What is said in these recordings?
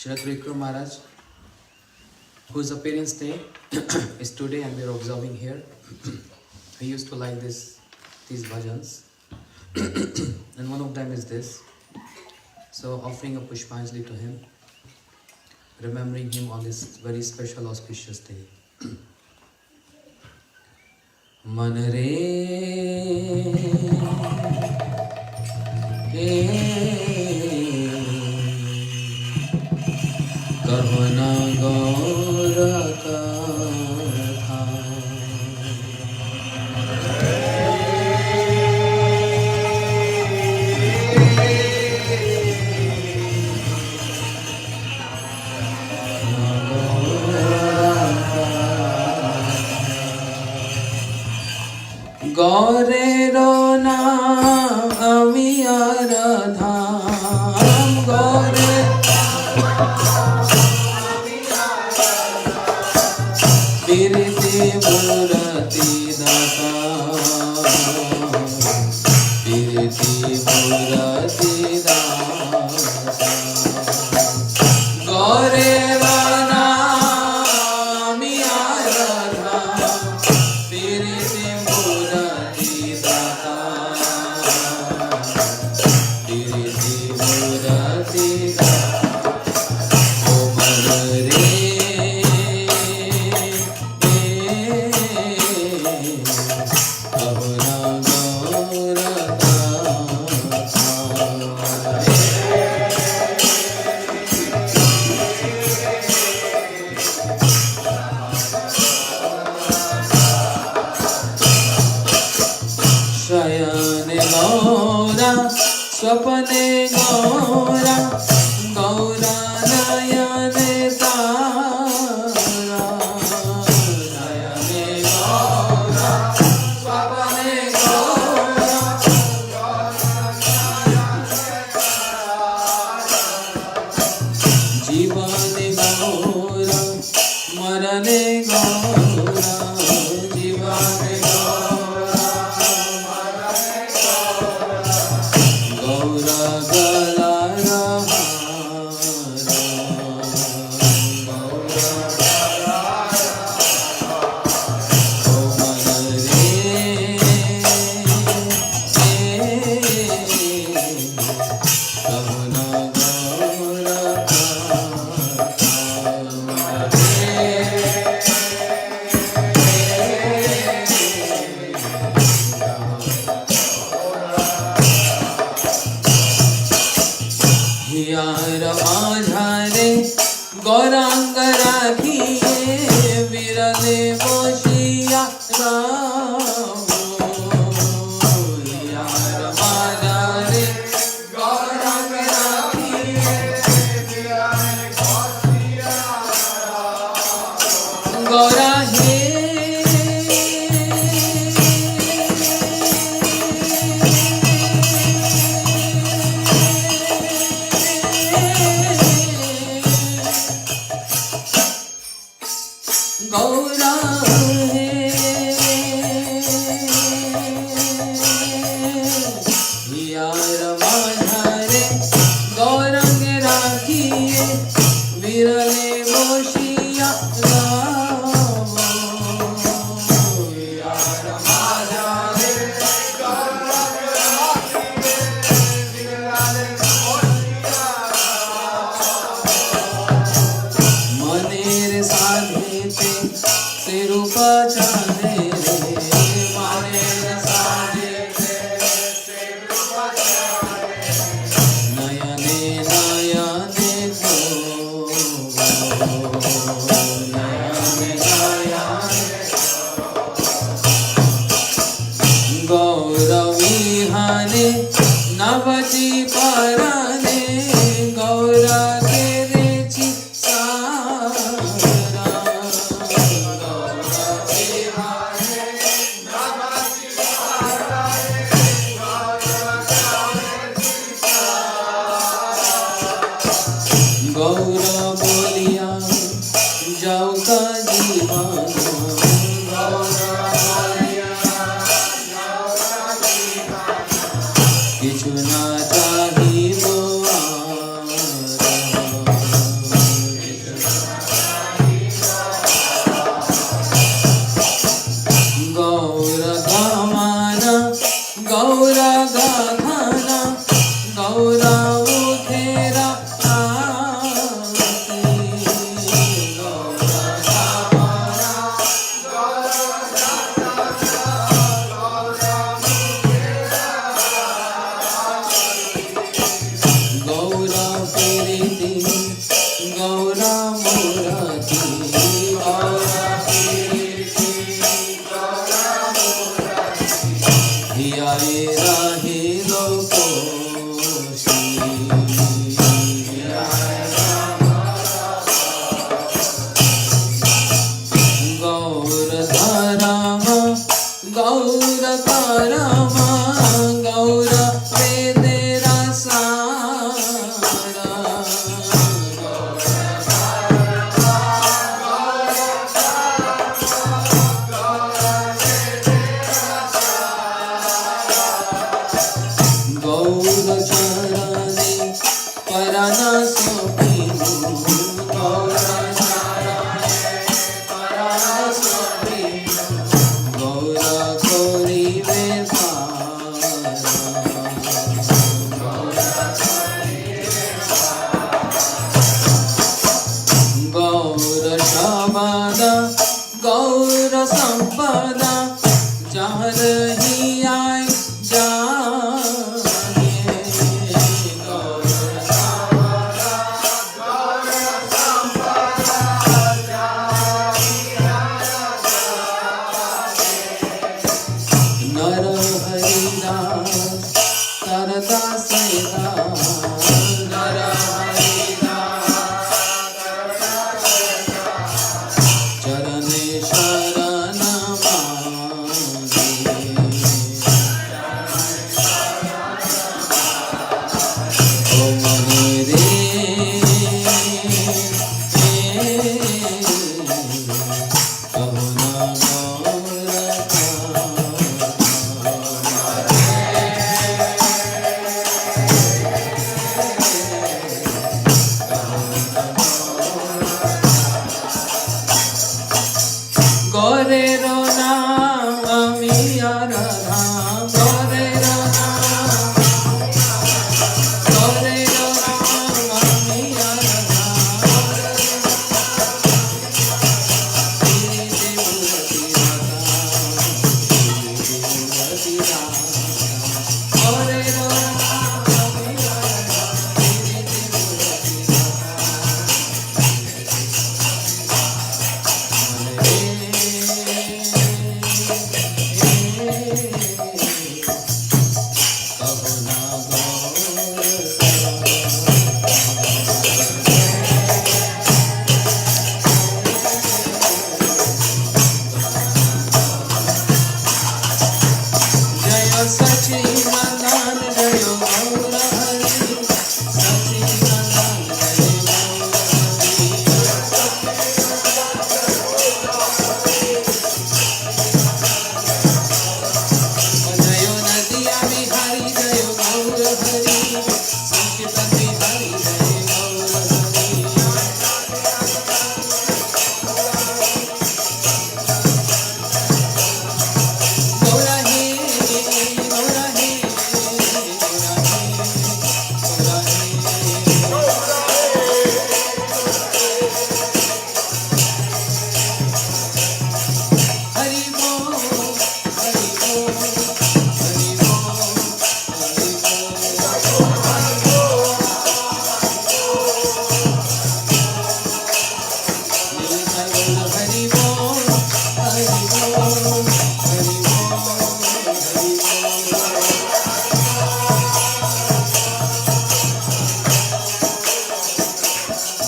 Srila Trivikrama Maharaj, whose appearance day is today and we are observing here. He used to like these bhajans and one of them is this. So offering a Pushpanjali to him, remembering him on this very special auspicious day. Manare kahuna gaura katha গৌরেরো নাম আমি আরাধাম গৌরে বিরতি মুরতি দাতা বিরতি মুরতি দাতা গৌরেরো নাম আমি আরাধাম বিরতি মুরতি দাতা বিরতি মুরতি দাতা ও মনরে कहना गौरा शयने गौरा स्वपने गौरा गौरा नयने तारा शयने गौरा स्वपने गौरा जीवने गौरा मरने गौरा जीवने गौरा गौरा गला हियार माझारे गौरांग राखिए विरले बोशिया राम हियार माझारे गौरांग राखिए विरले बोशिया गौरा हे गौरा है यार माझारे गौरंग राखिए विरले बोशिया राम यार माझारे गौरंग राखिए विरले बोशिया मनेर साधे सिरुपा चांदे रे माने साजे सिरुपा चांदे नयने नयने को नयने नयने गौरविहाने नवजी पराने गौरा तेरे ची गौरा बोलिया जाओ का दीवाना गौरा बोलिया जाओ का दीवाना किछु ना चाहिए तो Gaura Murati, Gaura Kirti, Gaura Murati, Hiya Rahi Lokoshi, Hiya Gaura Dharama, Gaura Dharama, Gaura Vedera Sara, Gaura Charani, Parana Sopinu, Gaura Charani, Parana Sopinu, Gaura Kori Vesara, Gaura Shabada, Gaura Sampada, Jहाँ रही आए जाए, Gaura Sampada, Gaura Sampada, Nar Hari Das, Karda Saida, Nar Hari Das, Karda Saida, Charane Sharana Mani, Om Mani Re, Kahuna Gore Rona Amiya Radha, Gore Rona, Gore Rona Amiya Radha, Shri Devurati Radha, Shri Devurati Radha, Gore Rona Amiya Radha, Shri Devurati Jaya Sachidanand, Jaya Gaura Hari, Sachidanand, Jaya Gaura Hari, Jaya Nadiya Bihari, Jaya Gaura Hari, Sankirtan Bihari, Jaya Gaura Hari, Gaura He, Gaura He, Gaura He, Gaura He, Hari Bol, Hari Bol, Hari Bol, Hari Bol, Nilkai Gaura Hari Bol, Hari Bol, Hari Bol, Hari Bol.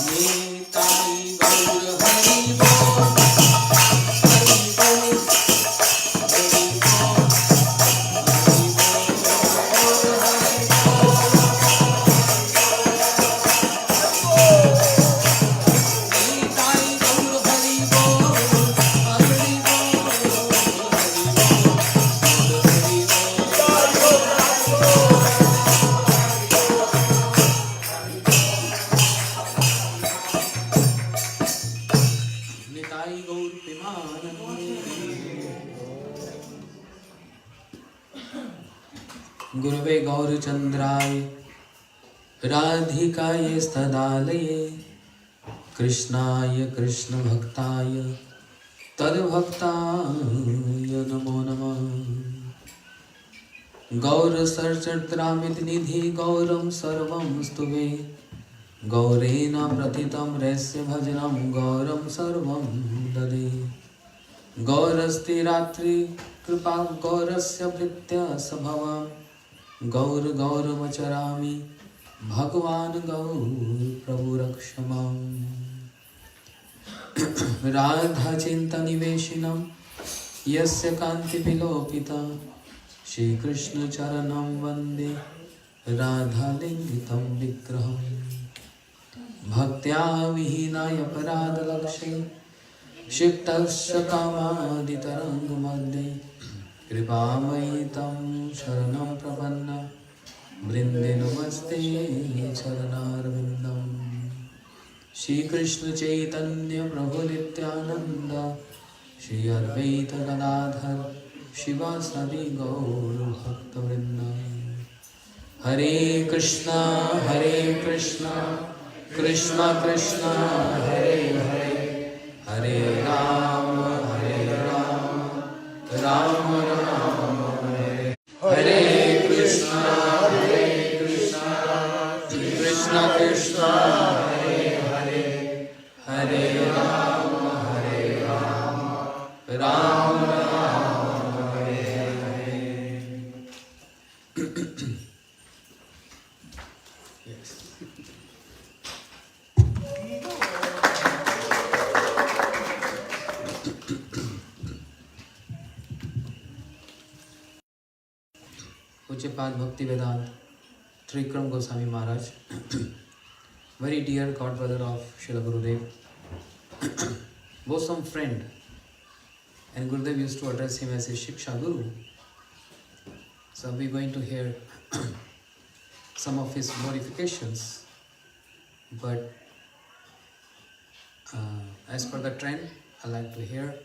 Nitai Gaur Hari Bol, Hari Bol, Hari Bol, Hari Nitai Gaur Hari Bol, Hari Bol, Hari Nitai Gaur Premanande. Gurave Gaurachandraya Radhikaye Stadalaye Krishnaya Krishna Bhaktaya Tad Bhaktaya Namo Namah Gaur Sarchadramit Nidhi Gauram Sarvam Stuve Gaurena pratitam resya bhajanam gauram sarvam dade. Gaurasti ratri kripa gaurasya vritya sabhavam. Gaur gauramacharami bhagwan gaur prabhu rakshamam. Radha chinta niveshinam yasya kanti vilopita. Shri Krishna charanam vande Radha lingitam vigraham. Bhaktya vihinaya parada lakshe Shiktasya kamadhitarang madhe Kripamayitam sharanam prapanna Vrinde namaste charanarvindam. Shri Krishna Chaitanya Prabhu Nityananda Shri Advaita Gadadhar Shivasadi Gaur Bhakta Vrinda. Hare Krishna Krishna Krishna Hare Hare Hare Rama Rama Rama Hare Hare Krishna Krishna Krishna Hare Hare Hare Rama Rama Rama Hare Hare. Yes. Pujyapad Bhakti Vedant Trivikrama Goswami Maharaj, very dear god brother of Srila Gurudev, bosom friend, and Gurudev used to address him as his Shiksha Guru. So we're going to hear some of his glorifications, but as per the trend, I like to hear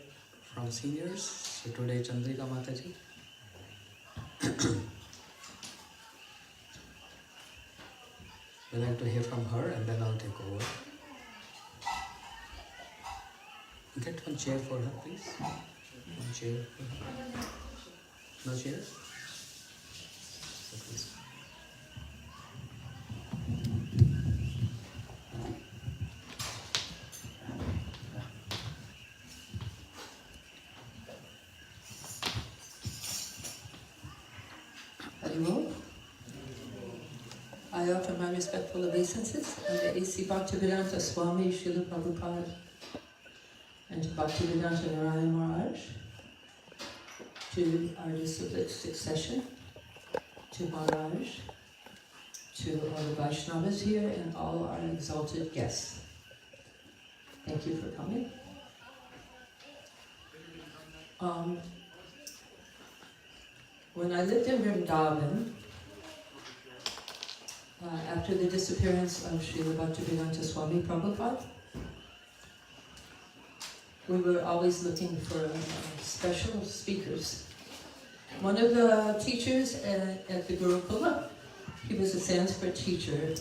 from seniors. So today Chandrika Mataji. We like to hear from her and then I'll take over. Get one chair for her, please. One chair for her. No chairs? So please. Hello. I offer my respectful obeisances unto A.C. Bhaktivedanta Swami Srila Prabhupada and to Bhaktivedanta Narayana Maharaj, to our disciplic succession, to Maharaj, to all the Vaishnavas here and all our exalted guests. Thank you for coming. When I lived in Vrindavan, after the disappearance of Srila Bhaktivedanta Swami Prabhupada, we were always looking for special speakers. One of the teachers at the Gurukula, he was a Sanskrit teacher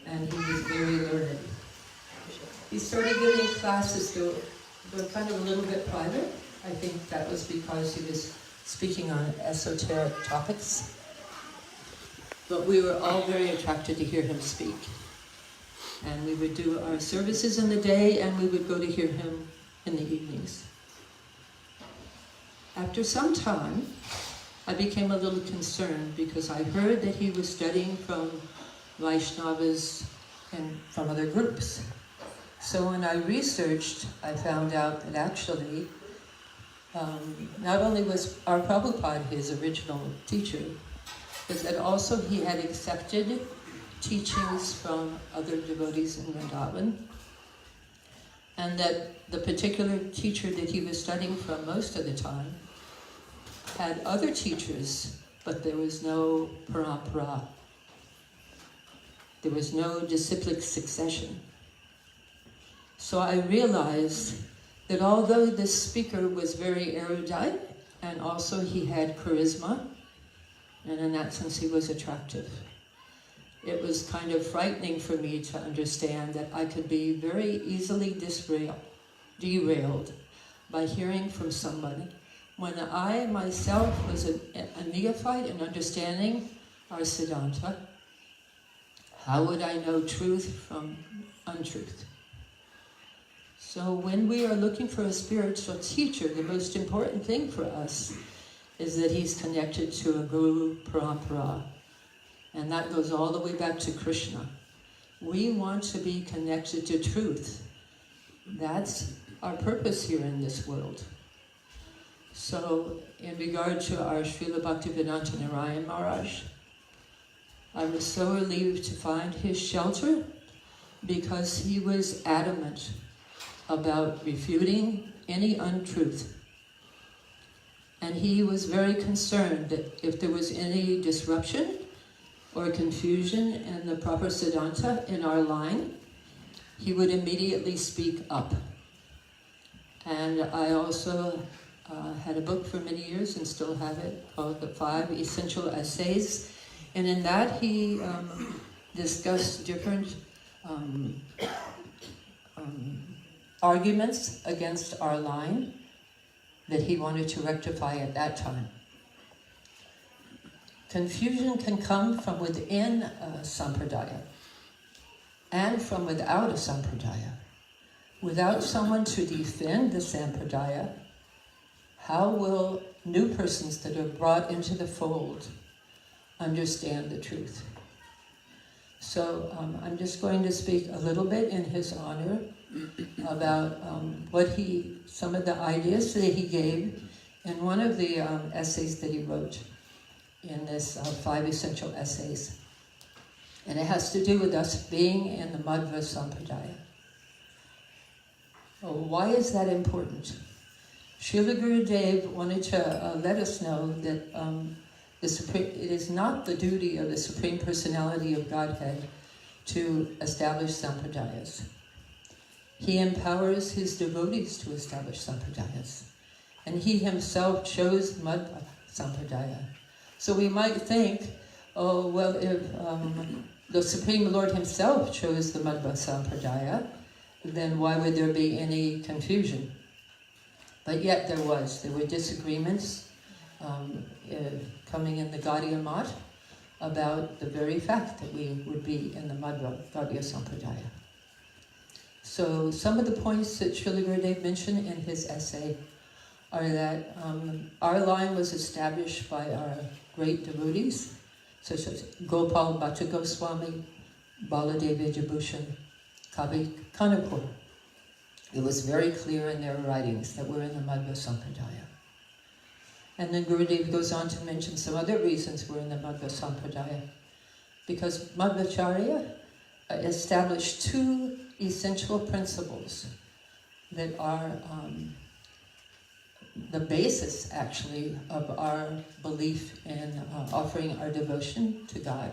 and he was very learned. He started giving classes that were kind of a little bit private. I think that was because he was speaking on esoteric topics. But we were all very attracted to hear him speak. And we would do our services in the day and we would go to hear him in the evenings. After some time, I became a little concerned because I heard that he was studying from Vaishnavas and from other groups. So when I researched, I found out that actually, not only was our Prabhupada his original teacher, but that also he had accepted teachings from other devotees in Vrindavan, and that the particular teacher that he was studying from most of the time had other teachers, but there was no parampara. There was no disciplic succession. So I realized that although this speaker was very erudite, and also he had charisma, and in that sense he was attractive, it was kind of frightening for me to understand that I could be very easily derailed by hearing from somebody when I myself was a neophyte in understanding our Siddhanta, How would I know truth from untruth? So when we are looking for a spiritual teacher, the most important thing for us is that he's connected to a Guru Parampara. And that goes all the way back to Krishna. We want to be connected to truth. That's our purpose here in this world. So, in regard to our Srila Bhaktivedanta Narayan Maharaj, I was so relieved to find his shelter because he was adamant about refuting any untruth. And he was very concerned that if there was any disruption or confusion in the proper Siddhanta in our line, he would immediately speak up. And I also had a book for many years and still have it called The 5 Essential Essays. And in that he discussed different arguments against our line that he wanted to rectify at that time. Confusion can come from within a sampradaya and from without a sampradaya. Without someone to defend the sampradaya, how will new persons that are brought into the fold understand the truth? So I'm just going to speak a little bit in his honor about some of the ideas that he gave in one of the essays that he wrote in this 5 Essential Essays. And it has to do with us being in the Madhva Sampradaya. Well, why is that important? Srila Gurudev wanted to let us know that it is not the duty of the Supreme Personality of Godhead to establish sampradayas. He empowers his devotees to establish sampradayas. And he himself chose Madhva Sampradaya. So we might think, oh, well, if the Supreme Lord himself chose the Madhva Sampradaya, then why would there be any confusion? But yet there were disagreements coming in the Gaudiya Math about the very fact that we would be in the Madhva Gaudiya Sampradaya. So some of the points that Srila Gurudev mentioned in his essay are that our line was established by our great devotees, such as Gopal Bhatta Goswami, Baladeva Vijayabhushan, Kavi Kanapur. It was very clear in their writings that we're in the Madhva Sampradaya. And then Gurudev goes on to mention some other reasons we're in the Madhva Sampradaya. Because Madhvacharya established 2 essential principles that are the basis, actually, of our belief in offering our devotion to God.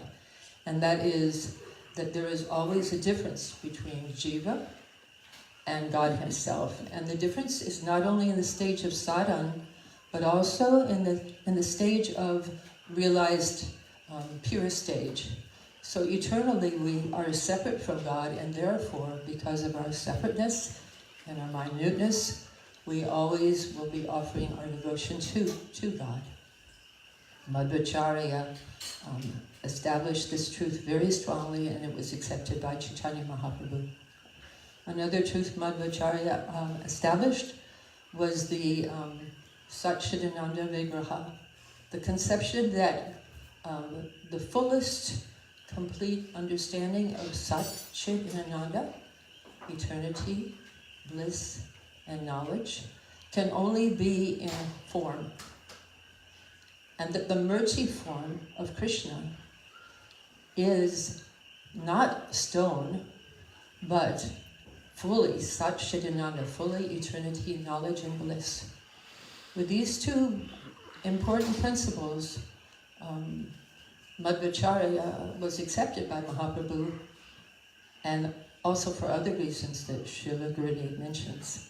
And that is that there is always a difference between Jiva and God himself. And the difference is not only in the stage of sadhana, but also in the stage of realized pure stage. So eternally we are separate from God, and therefore, because of our separateness and our minuteness, we always will be offering our devotion to God. Madhvacharya established this truth very strongly, and it was accepted by Chaitanya Mahaprabhu. Another truth Madhvacharya established was the Satchidananda Vigraha, the conception that the fullest complete understanding of Sat, Chit, and Ananda, eternity, bliss, and knowledge, can only be in form. And that the mercy form of Krishna is not stone, but fully Sat, Chit, and Ananda, fully eternity, knowledge, and bliss. With these 2 important principles, Madhvacharya was accepted by Mahaprabhu, and also for other reasons that Srila Gurudev mentions.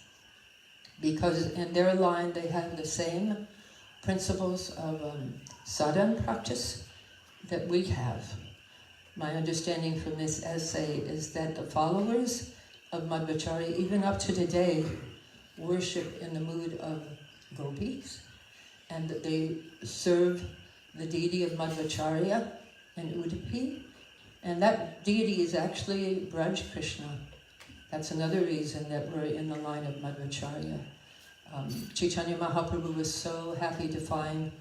Because in their line they have the same principles of sadhana practice that we have. My understanding from this essay is that the followers of Madhvacharya, even up to today, worship in the mood of gopis, and that they serve the deity of Madhvacharya in Udupi, And that deity is actually Braj Krishna. That's another reason that we're in the line of Madhvacharya. Chaitanya Mahaprabhu was so happy to find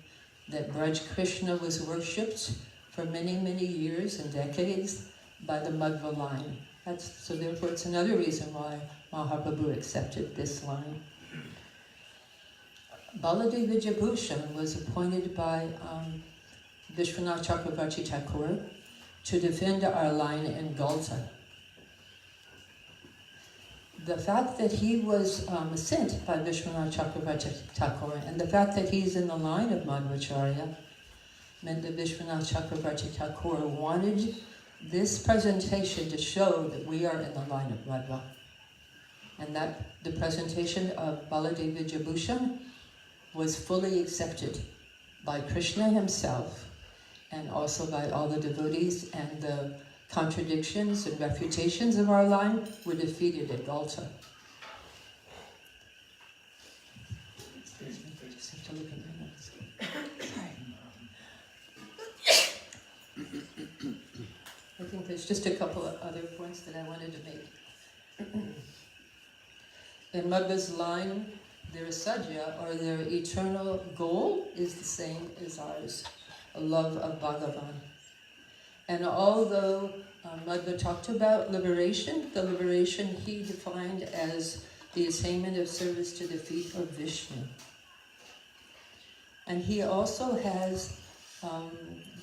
that Braj Krishna was worshipped for many, many years and decades by the Madhva line. So therefore it's another reason why Mahaprabhu accepted this line. Baladeva Vijayabhushan was appointed by Vishwanath Chakravarti Thakur to defend our line in Galta. The fact that he was sent by Vishwanath Chakravarti Thakur and the fact that he's in the line of Madhvacharya meant that Vishwanath Chakravarti Thakur wanted this presentation to show that we are in the line of Madhva. And that the presentation of Baladeva Vijayabhushan was fully accepted by Krishna himself and also by all the devotees, and the contradictions and refutations of our line were defeated at Galta. Excuse me, I just have to look at my notes. Sorry. I think there's just a couple of other points that I wanted to make. In Madhva's line, their sadhya, or their eternal goal, is the same as ours, a love of Bhagavan. And although Madhva talked about liberation, the liberation he defined as the attainment of service to the feet of Vishnu. And he also has,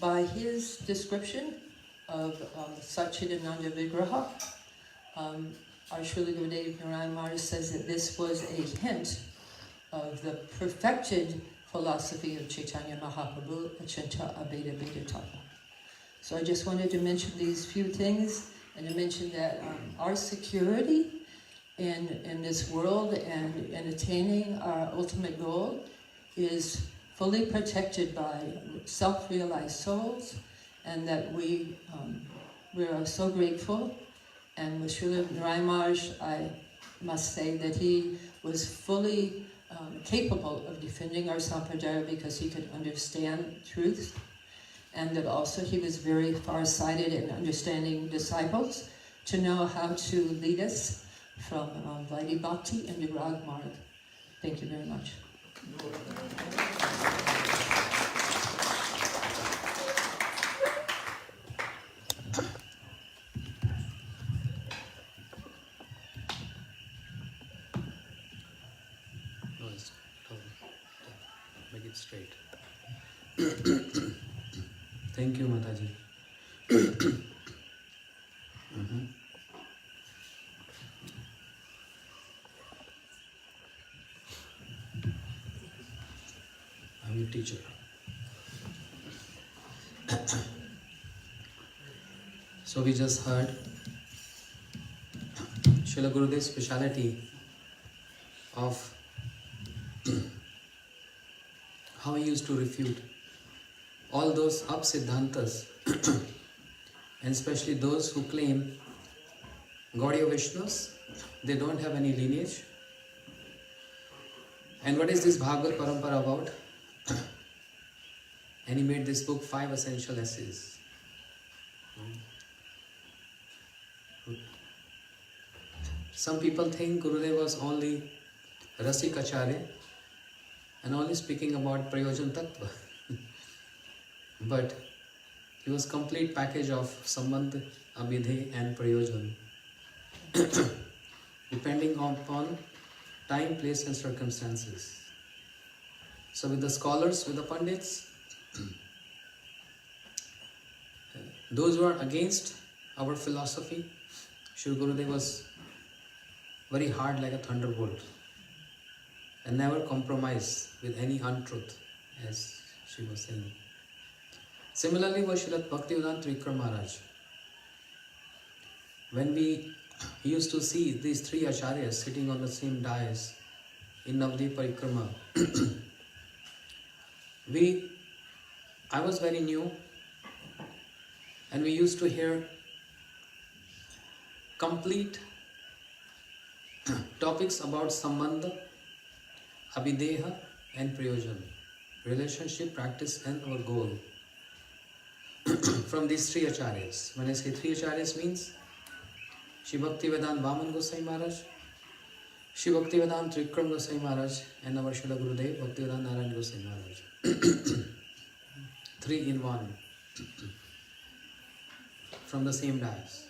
by his description of Satchidananda Vigraha, our Srila Gurudev Narayan Maharaj says that this was a hint of the perfected philosophy of Chaitanya Mahaprabhu, Achinta Abheda Vedatata. So I just wanted to mention these few things, and to mention that our security in this world and in attaining our ultimate goal is fully protected by self-realized souls, and that we are so grateful. And with Srila Narayan Maharaj, I must say that he was fully capable of defending our sampradaya because he could understand truth, and that also he was very far-sighted in understanding disciples to know how to lead us from Vaidhi Bhakti into Rag Marg. Thank you very much. Make it straight. Thank you, Mataji. I'm your teacher. So we just heard Srila Gurudev's speciality of how he used to refute all those up-siddhantas and especially those who claim Gaudiya Vaishnavas, they don't have any lineage. And what is this Bhagavad Parampara about? And he made this book 5 essential essays. Some people think Gurudev was only Rasikacharya and only speaking about Prayojan Tattva. But he was complete package of Sambandh, Abhidhe and Prayojan. Depending upon time, place and circumstances. So with the scholars, with the Pandits, those who are against our philosophy, Shri Gurudev was very hard like a thunderbolt and never compromise with any untruth, as she was saying. Similarly was Srila Bhaktivedanta Trivikrama Maharaj. When we used to see these three acharyas sitting on the same dais in Navadvip Parikrama, I was very new, and we used to hear complete topics about Sambandha, Abhideha and Prayojan, relationship, practice and our goal. from these three acharyas. When I say three acharyas means Shri Bhaktivedanta Vaman Gosai Maharaj, Shri Bhaktivedanta Trivikrama Gosai Maharaj, and our Srila Gurudev Bhaktivedanta Narayan Gosai Maharaj. Three in one, from the same dais.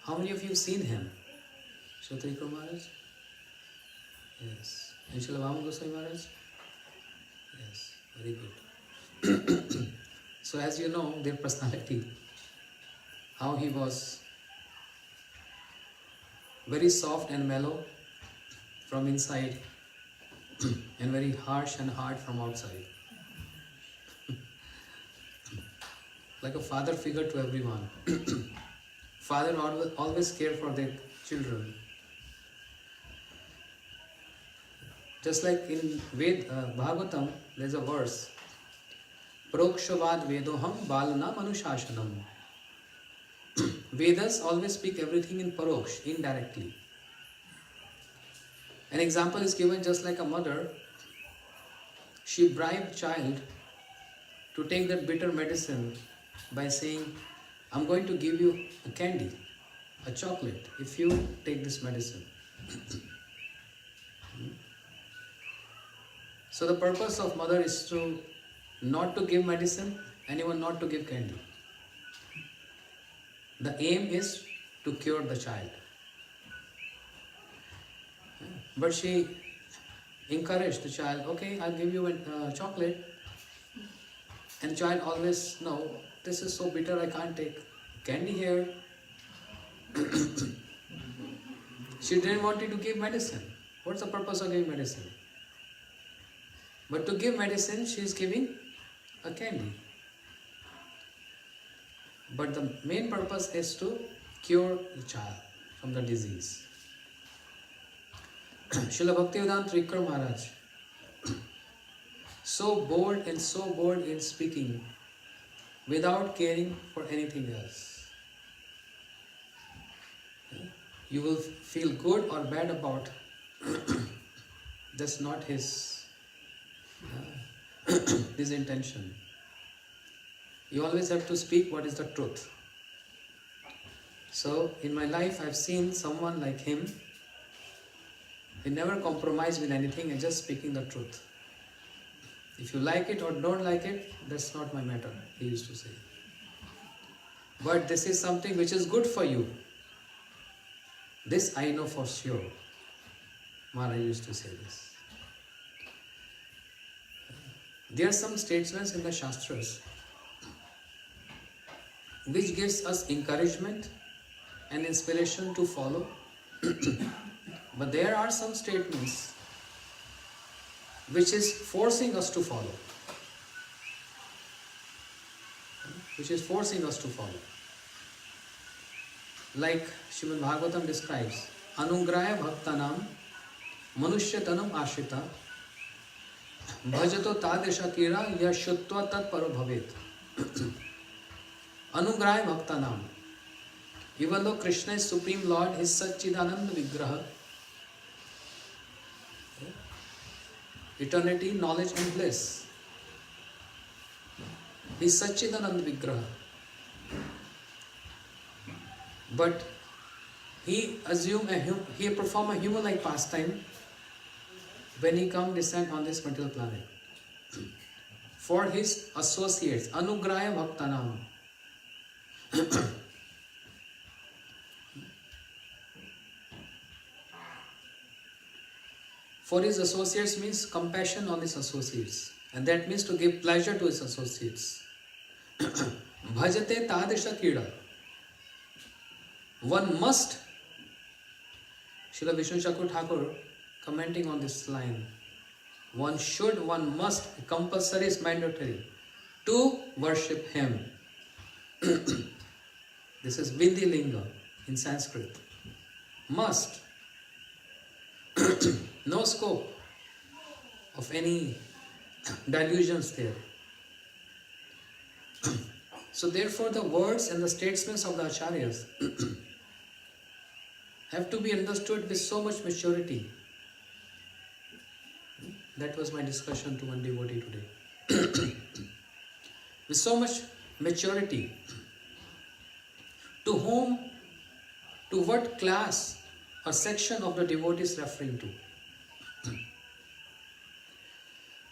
How many of you have seen him? Srila Trivikrama Maharaj? Yes. And Srila Vaman Gosai Maharaj? Yes, very good. So as you know, their personality, how he was very soft and mellow from inside and very harsh and hard from outside. Like a father figure to everyone. Father always care for their children. Just like in Bhagavatam, there is a verse, Prokshavad Vedoham Balana Manushashanam. Vedas always speak everything in Paroksh, indirectly. An example is given just like a mother. She bribed child to take that bitter medicine by saying, I'm going to give you a candy, a chocolate, if you take this medicine. So the purpose of mother is to not to give medicine and even not to give candy. The aim is to cure the child. But she encouraged the child, okay, I'll give you a chocolate. And the child always, no, this is so bitter, I can't take candy here. She didn't want you to give medicine. What's the purpose of giving medicine? But to give medicine, she is giving a candy. But the main purpose is to cure the child from the disease. Srila Bhaktivedanta Trivikrama Maharaj, so bold in speaking without caring for anything else. You will feel good or bad about, that's not his intention. You always have to speak what is the truth. So in my life I've seen someone like him. He never compromised with anything and just speaking the truth. If you like it or don't like it, that's not my matter, he used to say. But this is something which is good for you. This I know for sure. Maharaja used to say this. There are some statements in the Shastras which gives us encouragement and inspiration to follow. But there are some statements which is forcing us to follow. Which is forcing us to follow. Like Srimad Bhagavatam describes, Anugraya Bhaktanam Manushyatanam Ashrita Bhajato Tadesha Kira Yashutva Tat Paro Bhavet. Anugraya Bhaktanam. Even though Krishna is Supreme Lord, His Satchidananda Vigraha, eternity, knowledge and bliss. He is Satchidananda Vigraha. But he perform a human-like pastime when he come descend on this material planet. For his associates, Anugraya Bhaktanam. For his associates means compassion on his associates. And that means to give pleasure to his associates. Bhajate tadisha kida. One must, Srila Vishnu Chakur Thakur commenting on this line, one should, one must, compulsory is mandatory to worship him. This is Vidhi Linga in Sanskrit. Must. No scope of any delusions there. So therefore the words and the statements of the acharyas have to be understood with so much maturity. That was my discussion to one devotee today. with so much maturity. To whom, to what class or section of the devotee is referring to?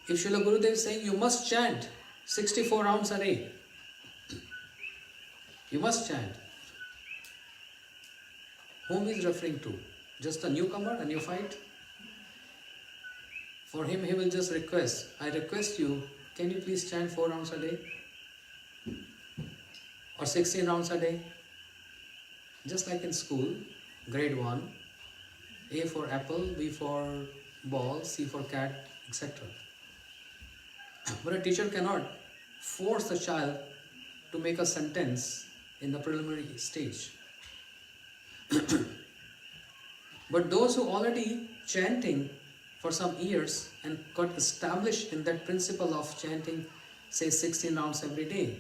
If Srila Gurudev is saying you must chant 64 rounds a day, you must chant. Whom he is referring to? Just a newcomer, a neophyte? For him, he will just request, I request you, can you please chant 4 rounds a day? Or 16 rounds a day? Just like in school, grade 1, A for apple, B for ball, C for cat, etc. But a teacher cannot force the child to make a sentence in the preliminary stage. But those who already chanting for some years and got established in that principle of chanting, say 16 rounds every day,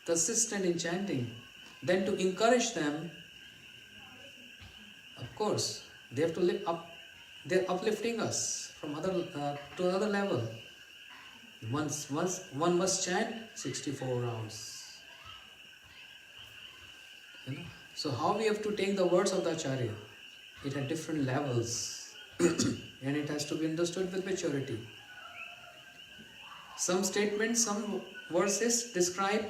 consistent in chanting, then to encourage them, of course, they have to live up. They're uplifting us from to another level. Once one must chant 64 rounds. So how we have to take the words of the Acharya? It had different levels and it has to be understood with maturity. Some statements, some verses describe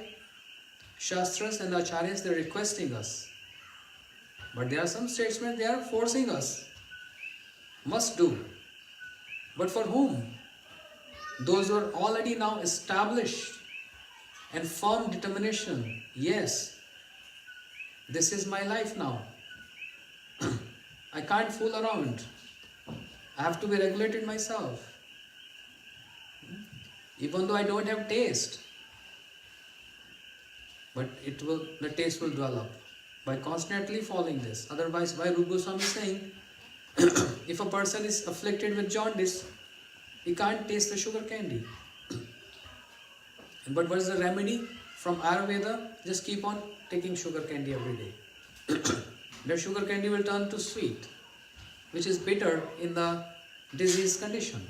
Shastras and Acharyas, they're requesting us. But there are some statements they are forcing us. Must do. But for whom? Those who are already now established and firm determination. Yes, this is my life now. I can't fool around. I have to be regulated myself. Even though I don't have taste. But the taste will develop by constantly following this. Otherwise, why Rupa Goswami is saying, if a person is afflicted with jaundice, he can't taste the sugar candy. But what is the remedy? From Ayurveda, just keep on taking sugar candy every day. The sugar candy will turn to sweet, which is bitter in the disease condition.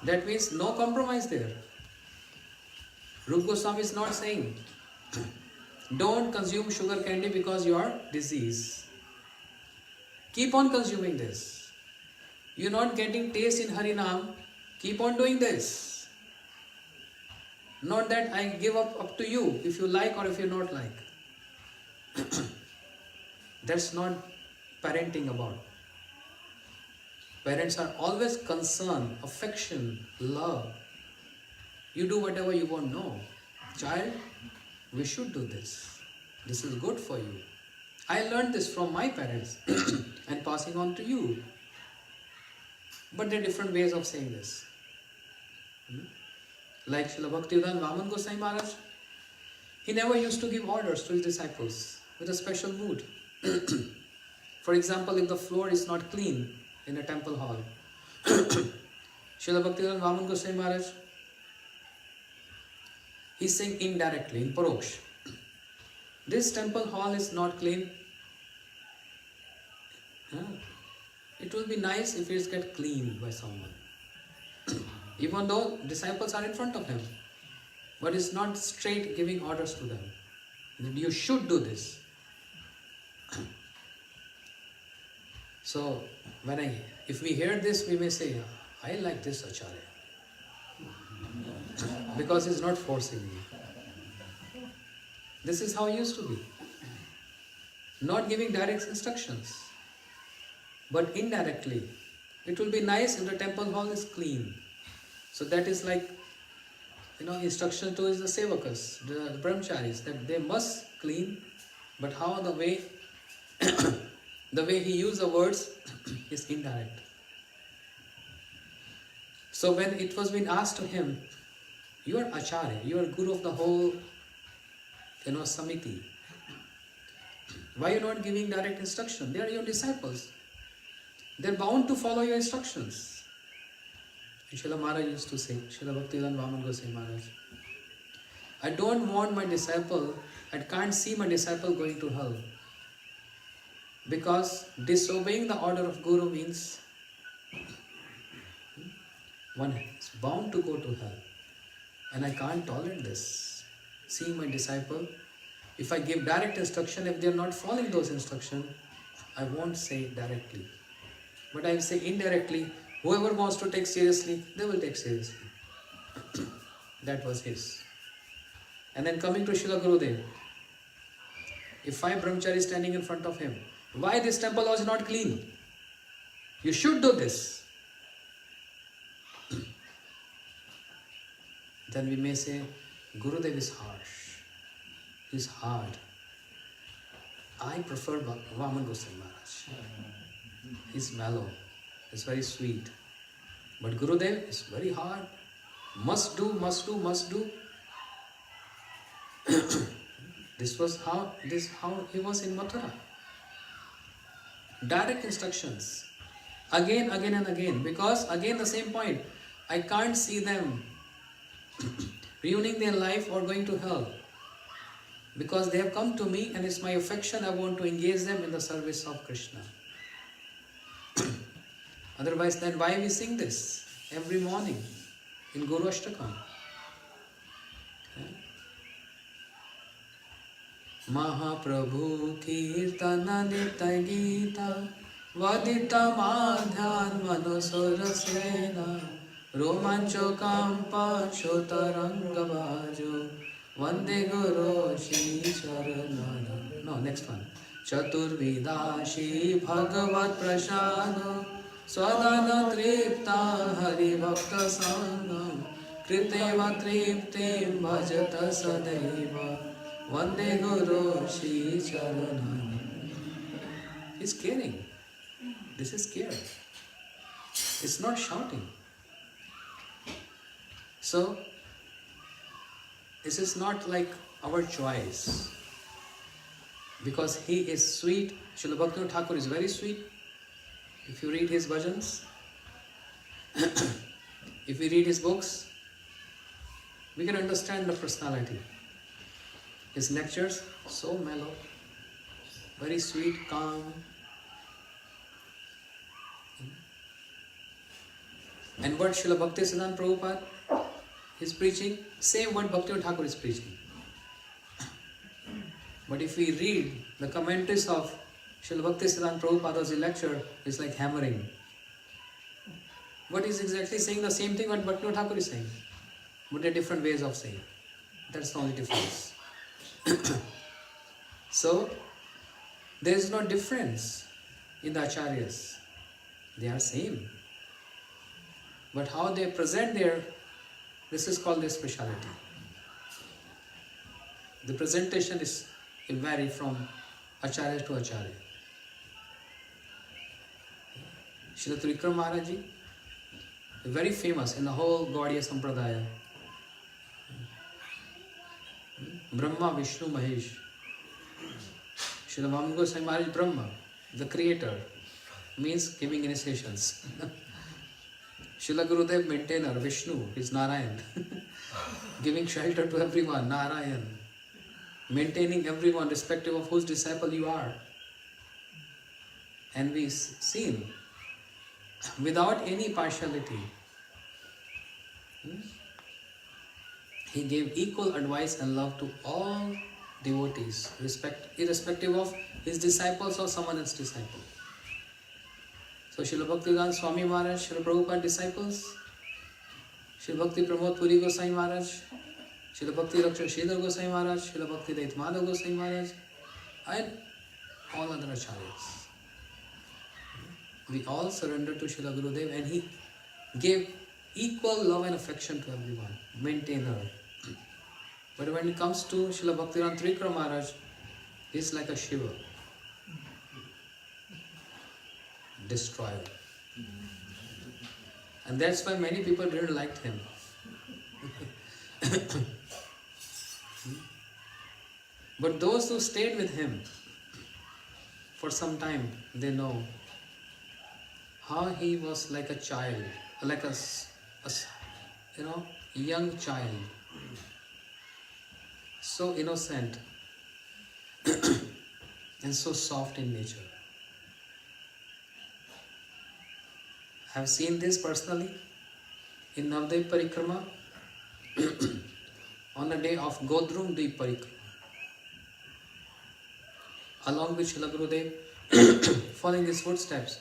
That means no compromise there. Rupa Goswami is not saying, don't consume sugar candy because you are diseased. Keep on consuming this. You're not getting taste in Harinam, keep on doing this. Not that I give up to you, if you like or if you not like. That's not parenting about. Parents are always concerned, affection, love. You do whatever you want. No. Child, we should do this. This is good for you. I learned this from my parents and passing on to you. But there are different ways of saying this. Like Srila Bhaktivedanta Vaman Gosai Maharaj, he never used to give orders to his disciples with a special mood. For example, if the floor is not clean in a temple hall, Srila Bhaktivedanta Vaman Gosai Maharaj, he's saying indirectly, in Paroksh, this temple hall is not clean. It will be nice if it gets cleaned by someone. Even though disciples are in front of him. But it's not straight giving orders to them. You should do this. So, if we hear this, we may say, I like this Acharya. Because he's not forcing me. This is how it used to be. Not giving direct instructions, but indirectly. It will be nice if the temple hall is clean. So that is like, instruction to the sevakas, the brahmacharis, that they must clean, but how the way he used the words is indirect. So when it was being asked to him, you are Acharya, you are Guru of the whole, Samiti. Why are you not giving direct instruction? They are your disciples. They are bound to follow your instructions. And Srila Maharaj used to say, Srila Bhaktivedanta Vaman Gosai Maharaj, I don't want my disciple, I can't see my disciple going to hell. Because disobeying the order of Guru means one is bound to go to hell. And I can't tolerate this. Seeing my disciple, if I give direct instruction, if they are not following those instructions, I won't say directly. But I will say indirectly, whoever wants to take seriously, they will take seriously. That was his. And then coming to Srila Gurudev, if 5 brahmachari standing in front of him, why this temple was not clean? You should do this. Then we may say, Gurudev is harsh. He is hard. I prefer Vaman Goswami Maharaj. He is mellow. He is very sweet. But Gurudev is very hard. Must do, must do, must do. This was how he was in Mathura. Direct instructions. Again and again. Because again the same point. I can't see them ruining their life or going to hell. Because they have come to me and it's my affection, I want to engage them in the service of Krishna. Otherwise, then why we sing this every morning in Guru Ashtakam? Mahaprabhu Kirtana Nitya Gita Vadita Madhyan Manasura Sena Romancho Kampa Shotaranga Bhajo Vande Guru Shri Charanara. No, next one. Chaturvidashi Bhagavat Prasada Swadana Tripta Hari Bhakta Sangam Kriteva Triptim Bhajata Sadaiva Vande Guru Shri Charanara. He's caring. This is care. It's not shouting. So, this is not like our choice. Because he is sweet. Srila Bhaktivinoda Thakur is very sweet. If you read his bhajans, if we read his books, we can understand the personality. His lectures, so mellow, very sweet, calm. And what Srila Bhaktisiddhanta Prabhupada is preaching, same what Bhaktivinoda Thakur is preaching. But if we read the commentaries of Srila Bhaktisiddhanta Prabhupada's lecture, it's like hammering. What is exactly saying the same thing what Bhaktivinoda Thakur is saying, but they're different ways of saying. That's the only difference. So, there is no difference in the acharyas. They are same. But how they present this is called their speciality. The presentation is vary from acharya to acharya. Srila Trivikrama Maharaja ji, very famous in the whole Gaudiya Sampradaya. Brahma, Vishnu, Mahesh. Srila Vaman Goswami Maharaj Brahma, the creator, means giving initiations. Srila Gurudev, maintainer, Vishnu, is Narayan. Giving shelter to everyone, Narayan. Maintaining everyone, irrespective of whose disciple you are. And we've seen, without any partiality, he gave equal advice and love to all devotees, irrespective of his disciples or someone else's disciple. So Srila Bhaktivedanta Swami Maharaj, Srila Prabhupada disciples, Srila Bhakti Pramod Puri Goswami Maharaj, Srila Bhakti Raksha Sridhar Goswami Maharaj, Srila Bhakti Dait Madhav Goswami Maharaj, and all other acharyas. We all surrendered to Srila Gurudev and he gave equal love and affection to everyone, maintainer. But when it comes to Srila Bhaktivedanta Trivikrama Maharaj, he is like a Shiva, destroyer. And that's why many people didn't like him. But those who stayed with him for some time, they know how he was like a child, like a young child, so innocent and so soft in nature. I have seen this personally in Navdev Parikrama. on the day of Godrum Deep Parikrama. Along with Srila Gurudev, following his footsteps,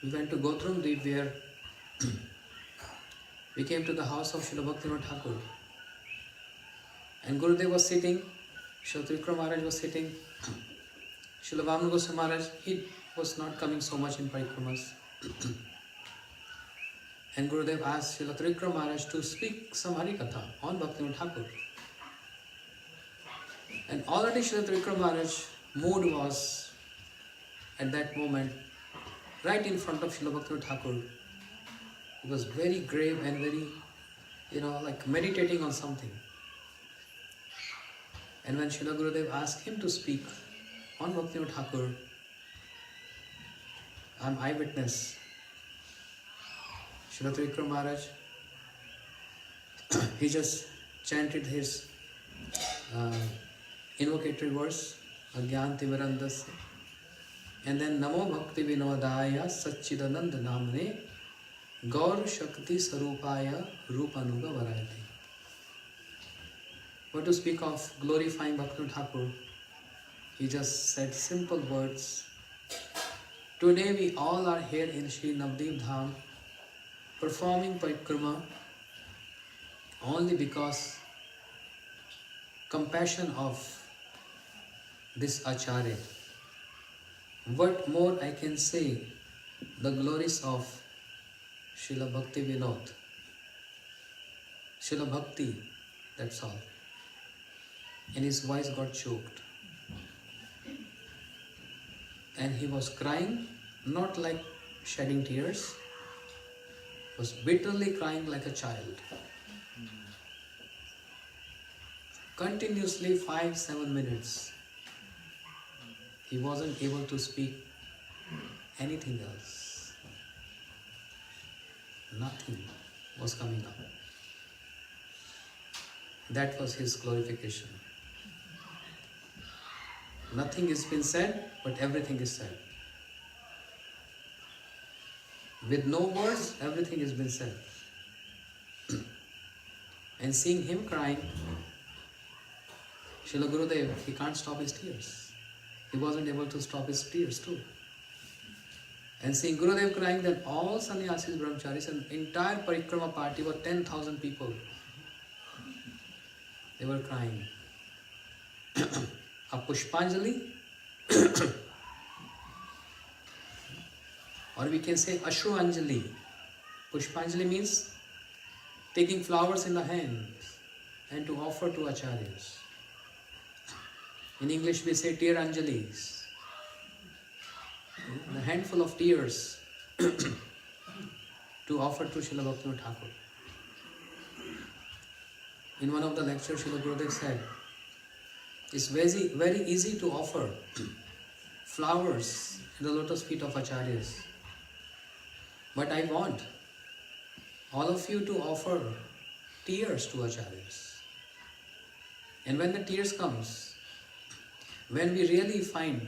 we went to Godrum Deep, where we came to the house of Srila Bhaktivinoda Thakur. And Gurudev was sitting, Srila Trivikrama Maharaj was sitting, Srila Vamana Goswami Maharaj, he was not coming so much in parikramas. And Gurudev asked Srila Trivikrama Maharaj to speak some Harikatha on Bhaktivinoda Thakur. And already Srila Trivikrama Maharaj mood was at that moment right in front of Srila Bhaktivinoda Thakur. He was very grave and very, like meditating on something. And when Srila Gurudev asked him to speak on Bhaktivinoda Thakur, I'm eyewitness. Srila Trivikrama Maharaj, he just chanted his invocatory verse, Agyanti Varandasya, and then Namo Bhakti Vinodaya Satchidananda Namne Gaur Shakti Sarupaya Rupanuga Varayati. But to speak of glorifying Bhaktivinoda Thakur, he just said simple words. Today we all are here in Sri Navdeep Dham performing parikrama only because compassion of this Acharya. What more I can say? The glories of Srila Bhakti Vinod, Srila Bhakti, that's all. And his voice got choked. And he was crying, not like shedding tears, was bitterly crying like a child. Continuously 5-7 minutes. He wasn't able to speak anything else. Nothing was coming up. That was his glorification. Nothing has been said, but everything is said. With no words, everything has been said. And seeing him crying, Srila Gurudev, he can't stop his tears. He wasn't able to stop his tears too. And seeing Gurudev crying, then all sannyasis, brahmacharis, and entire parikrama party were 10,000 people. They were crying. A Pushpanjali, or we can say Ashru Anjali. Pushpanjali means taking flowers in the hands and to offer to acharyas. In English we say tear anjalis. A handful of tears to offer to Srila Bhaktivinoda Thakur. In one of the lectures, Srila Gurudev said, it's very, very easy to offer flowers in the lotus feet of acharyas. But I want all of you to offer tears to acharyas. And when the tears comes, when we really find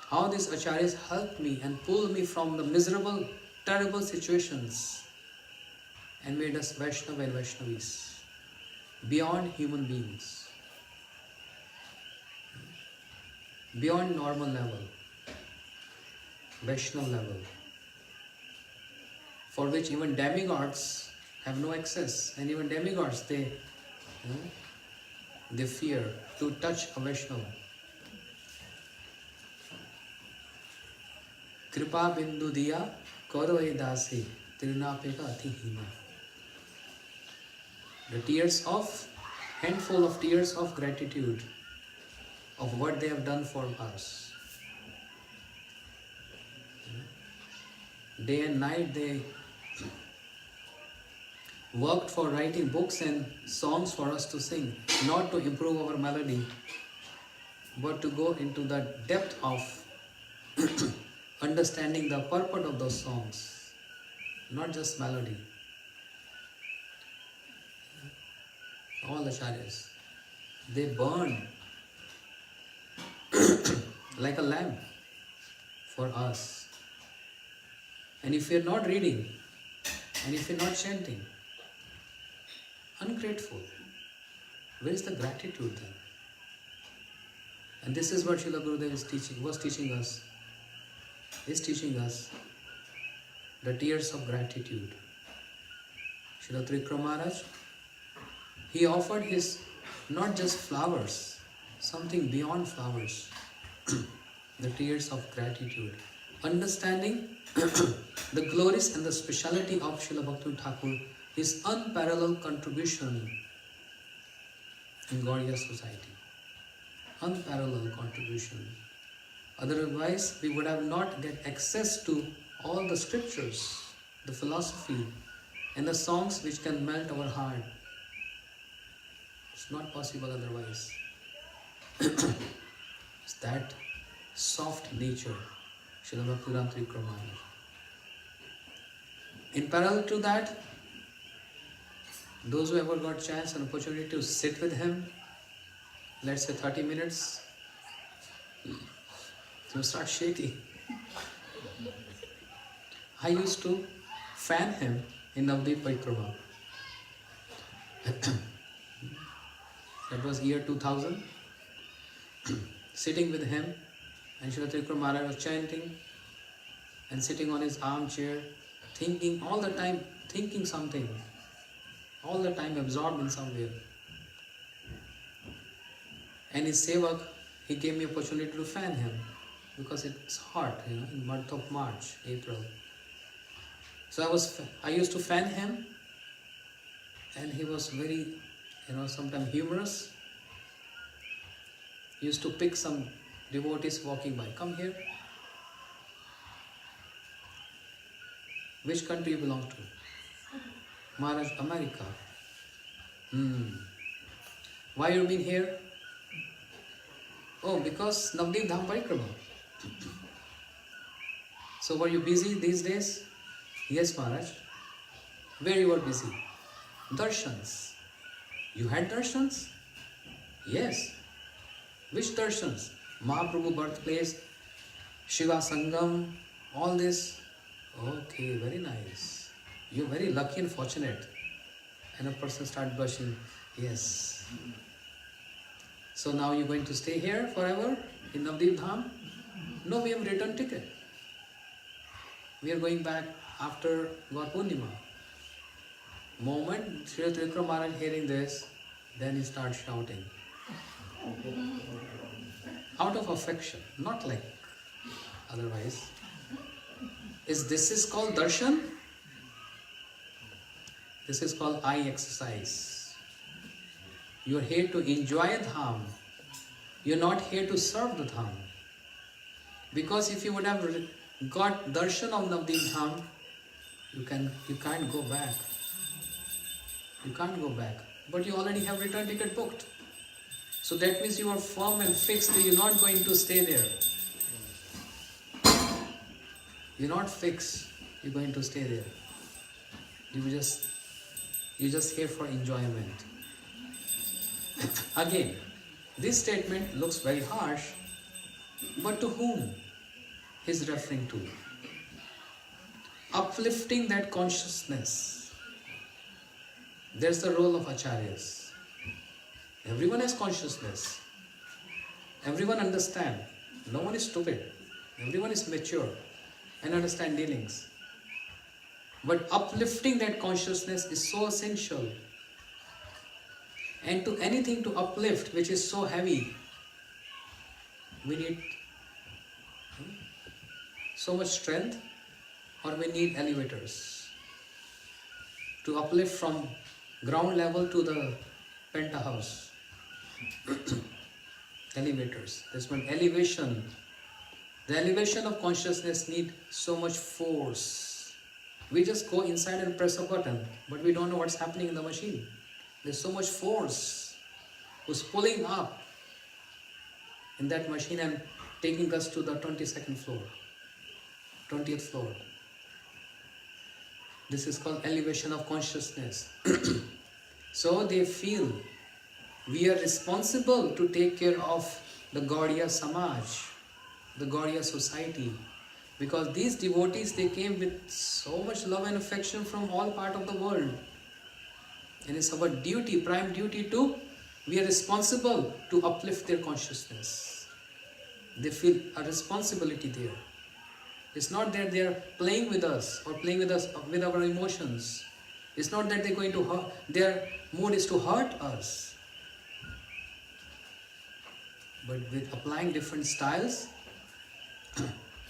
how these acharyas helped me and pulled me from the miserable, terrible situations and made us Vaishnava and Vaishnavis, beyond human beings, beyond normal level, Vaishnava level, for which even demigods have no access, and even demigods, they fear to touch a Vaishnava. Kripa bindu diya karavai dasi trinapeka atihina. The tears of, handful of tears of gratitude of what they have done for us. Day and night they worked for writing books and songs for us to sing, not to improve our melody, but to go into the depth of understanding the purport of those songs, not just melody. All the acharyas, they burn like a lamp for us. And if you're not reading, and if you're not chanting, ungrateful. Where is the gratitude then? And this is what Srila Gurudev was teaching us. Is teaching us the tears of gratitude. Srila Trivikrama Maharaj, he offered his not just flowers, something beyond flowers, the tears of gratitude. Understanding the glories and the speciality of Srila Bhaktivinoda Thakur, his unparalleled contribution in Gaudiya society. Unparalleled contribution. Otherwise, we would have not get access to all the scriptures, the philosophy, and the songs which can melt our heart. It's not possible otherwise. It's that soft nature, Srila Bhaktivedanta Trivikrama. In parallel to that, those who ever got chance and opportunity to sit with him, let's say 30 minutes, you start shaking. I used to fan him in Navdeep Parikrama. That was year 2000. Sitting with him, and Srila Trivikrama Maharaj was chanting and sitting on his armchair, thinking all the time, thinking something, all the time absorbed in somewhere. And his sevak, he gave me opportunity to fan him because it's hot, in month of March, April. So I used to fan him, and he was very, sometimes humorous. He used to pick some devotees walking by. Come here. Which country you belong to? Maharaj, America. Why you been here? Oh, because Navdeep Dham Parikrama. So were you busy these days? Yes, Maharaj. Where you were busy? Darshans. You had darshans? Yes. Which darshans? Mahaprabhu birthplace, Shiva Sangam, all this. Okay, very nice. You're very lucky and fortunate. And a person starts blushing. Yes. So now you're going to stay here forever in Navdeep Dham? No, we have return ticket. We are going back after Gaur Purnima. Moment Srila Trivikrama Maharaj hearing this, then he starts shouting. Out of affection, not like otherwise. This is called darshan? This is called eye exercise. You are here to enjoy Dham. You are not here to serve the Dham. Because if you would have got darshan of Navdeep Dham, you can't go back. You can't go back. But you already have return ticket booked. So that means you are firm and fixed that you're not going to stay there. You're not fixed, you're going to stay there. You're just here for enjoyment. Again, this statement looks very harsh, but to whom he's referring to? Uplifting that consciousness. There's the role of acharyas. Everyone has consciousness. Everyone understands. No one is stupid. Everyone is mature and understand dealings. But uplifting that consciousness is so essential. And to anything to uplift which is so heavy, we need so much strength, or we need elevators to uplift from ground level to the penthouse. Elevators. That's one elevation. The elevation of consciousness needs so much force. We just go inside and press a button, but we don't know what's happening in the machine. There's so much force who's pulling up in that machine and taking us to the 22nd floor, 20th floor. This is called elevation of consciousness. So they feel we are responsible to take care of the Gaudiya Samaj, the Gaudiya society, because these devotees, they came with so much love and affection from all parts of the world. And it's our duty, prime duty we are responsible to uplift their consciousness. They feel a responsibility there. It's not that they are playing with us or playing with us with our emotions. It's not that they're going to hurt, their mood is to hurt us. But with applying different styles,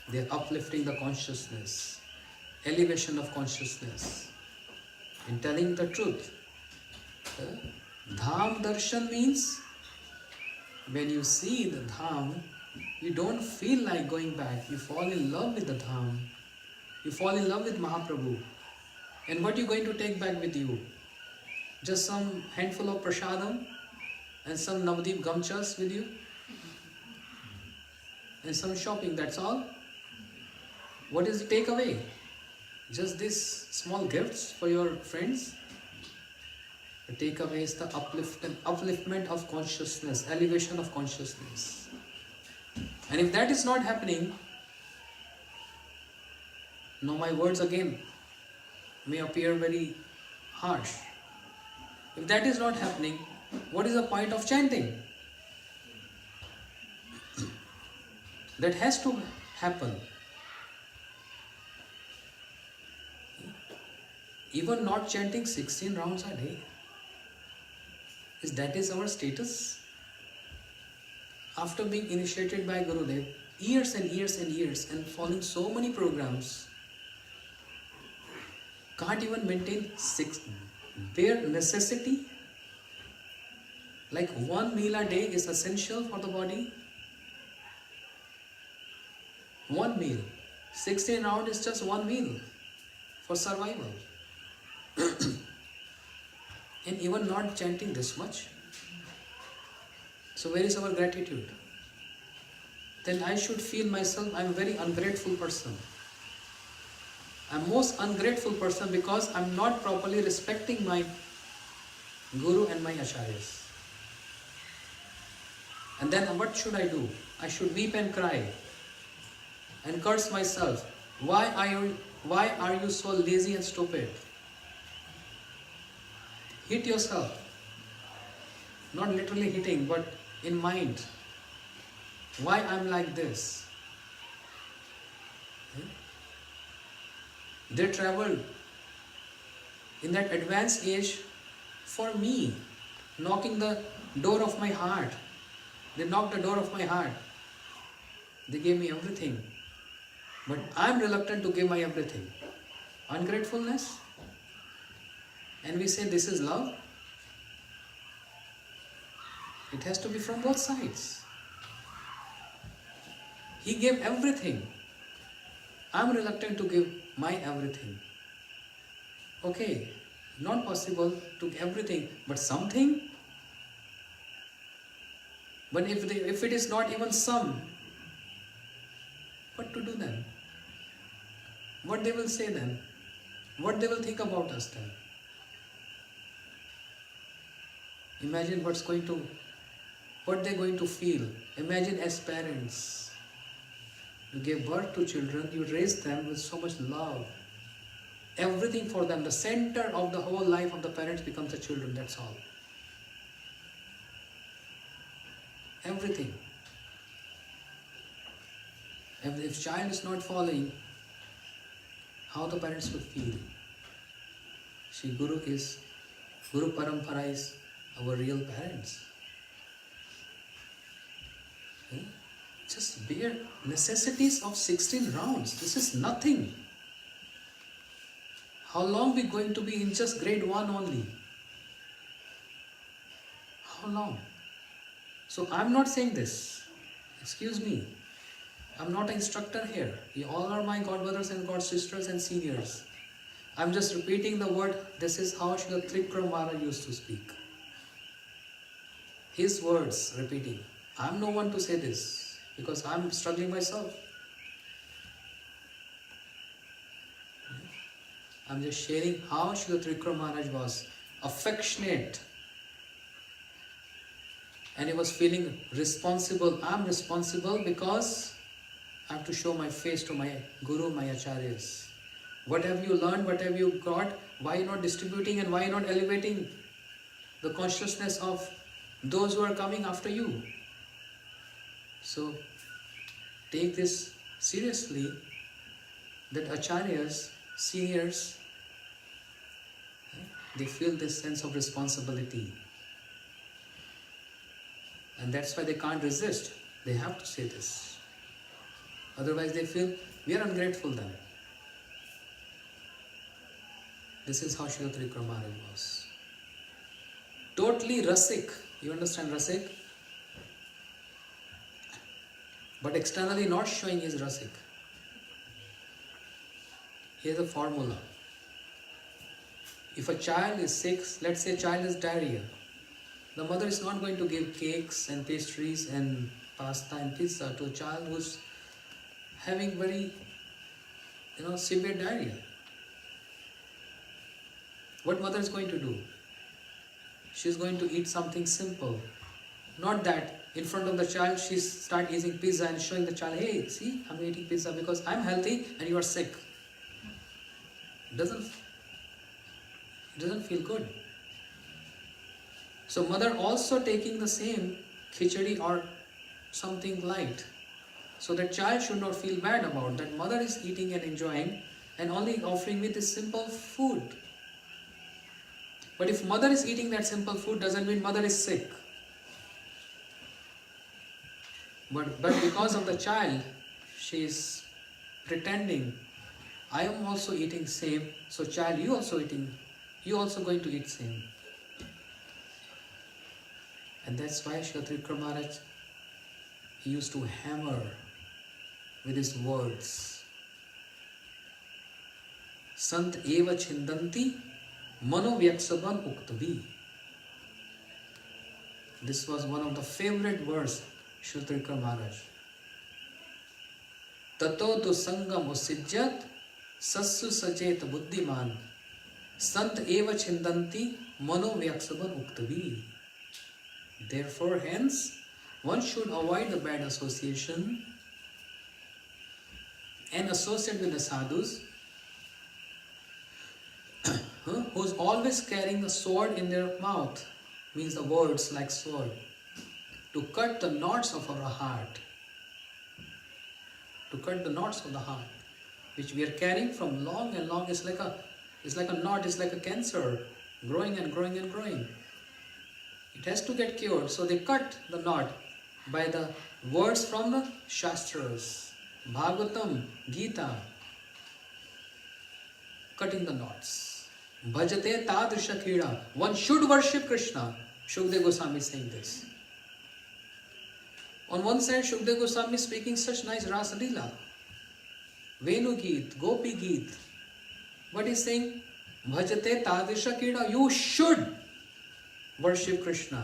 they're uplifting the consciousness, elevation of consciousness, and telling the truth. Dham darshan means when you see the dham, you don't feel like going back. You fall in love with the dham. You fall in love with Mahaprabhu. And what are you going to take back with you? Just some handful of prasadam and some Navdeep gamchas with you? And some shopping, that's all? What is the takeaway? Just these small gifts for your friends? The takeaway is the upliftment of consciousness, elevation of consciousness. And if that is not happening, now my words again may appear very harsh. If that is not happening, what is the point of chanting? That has to happen. Even not chanting 16 rounds a day, that is our status? After being initiated by Gurudev, years and years and years, and following so many programs, can't even maintain bare necessity? Like one meal a day is essential for the body. One meal. 16 rounds is just one meal for survival. And even not chanting this much. So where is our gratitude? Then I should feel myself, I'm a very ungrateful person. I'm most ungrateful person because I'm not properly respecting my Guru and my Acharyas. And then what should I do? I should weep and cry and curse myself. Why are you so lazy and stupid? Hit yourself. Not literally hitting, but in mind. Why I'm like this? They traveled in that advanced age for me, knocking the door of my heart. They knocked the door of my heart. They gave me everything. But I'm reluctant to give my everything. Ungratefulness? And we say this is love? It has to be from both sides. He gave everything. I'm reluctant to give my everything. Okay, not possible to give everything, but something. But if it is not even some, what to do then? What they will say then? What they will think about us then? Imagine what they're going to feel. Imagine as parents, you gave birth to children, you raised them with so much love. Everything for them, the center of the whole life of the parents becomes the children, that's all. Everything. If child is not following, how the parents will feel? See, Guru Parampara is our real parents. Just bare necessities of 16 rounds. This is nothing. How long we going to be in just grade 1 only? How long? So I'm not saying this. Excuse me. I'm not an instructor here. You all are my god brothers and god sisters and seniors. I'm just repeating the word. This is how Srila Trivikrama used to speak. His words repeating. I'm no one to say this because I'm struggling myself. I'm just sharing how Srila Trivikrama was affectionate and he was feeling responsible. I'm responsible because I have to show my face to my Guru, my Acharyas. What have you learned? What have you got? Why not distributing and why not elevating the consciousness of those who are coming after you. So take this seriously, that acharyas, seniors, they feel this sense of responsibility. And that's why they can't resist. They have to say this. Otherwise they feel, we are ungrateful then. This is how Srila Trivikrama was. Totally rasik. You understand rasik? But externally not showing his rasik. Here's a formula. If a child is sick, let's say child has diarrhea, the mother is not going to give cakes and pastries and pasta and pizza to a child who's having very, severe diarrhea. What mother is going to do? She's going to eat something simple. Not that in front of the child she start eating pizza and showing the child, hey, see, I'm eating pizza because I'm healthy and you are sick. It doesn't feel good. So mother also taking the same khichdi or something light. So that child should not feel bad about that. Mother is eating and enjoying and only offering me this simple food. But if mother is eating that simple food, doesn't mean mother is sick. But because of the child, she is pretending, I am also eating same, so child, you also going to eat same. And that's why Srila Trivikrama, he used to hammer with his words. Sant eva chindanti mano vyaksavan uktavi. This was one of the favorite verse Srila Trivikrama. Tato tu sangam usijjat sassu sajet buddhiman sant eva chindanti mano vyaksavan uktavi. Therefore, hence, one should avoid the bad association and associate with the sadhus who's always carrying the sword in their mouth, means the words like sword, to cut the knots of our heart, to cut the knots of the heart, which we are carrying from long and long. It's like a knot, it's like a cancer, growing and growing and growing. It has to get cured, so they cut the knot by the words from the Shastras, Bhagavatam, Gita, cutting the knots. Bhajate tadrisha khira. One should worship Krishna. Shukdev Goswami is saying this. On one side, Shukdev Goswami is speaking such nice Rasa Leela, Venu Geet, Gopi Geet. But he's saying, Bhajate tadrisha khira. You should worship Krishna.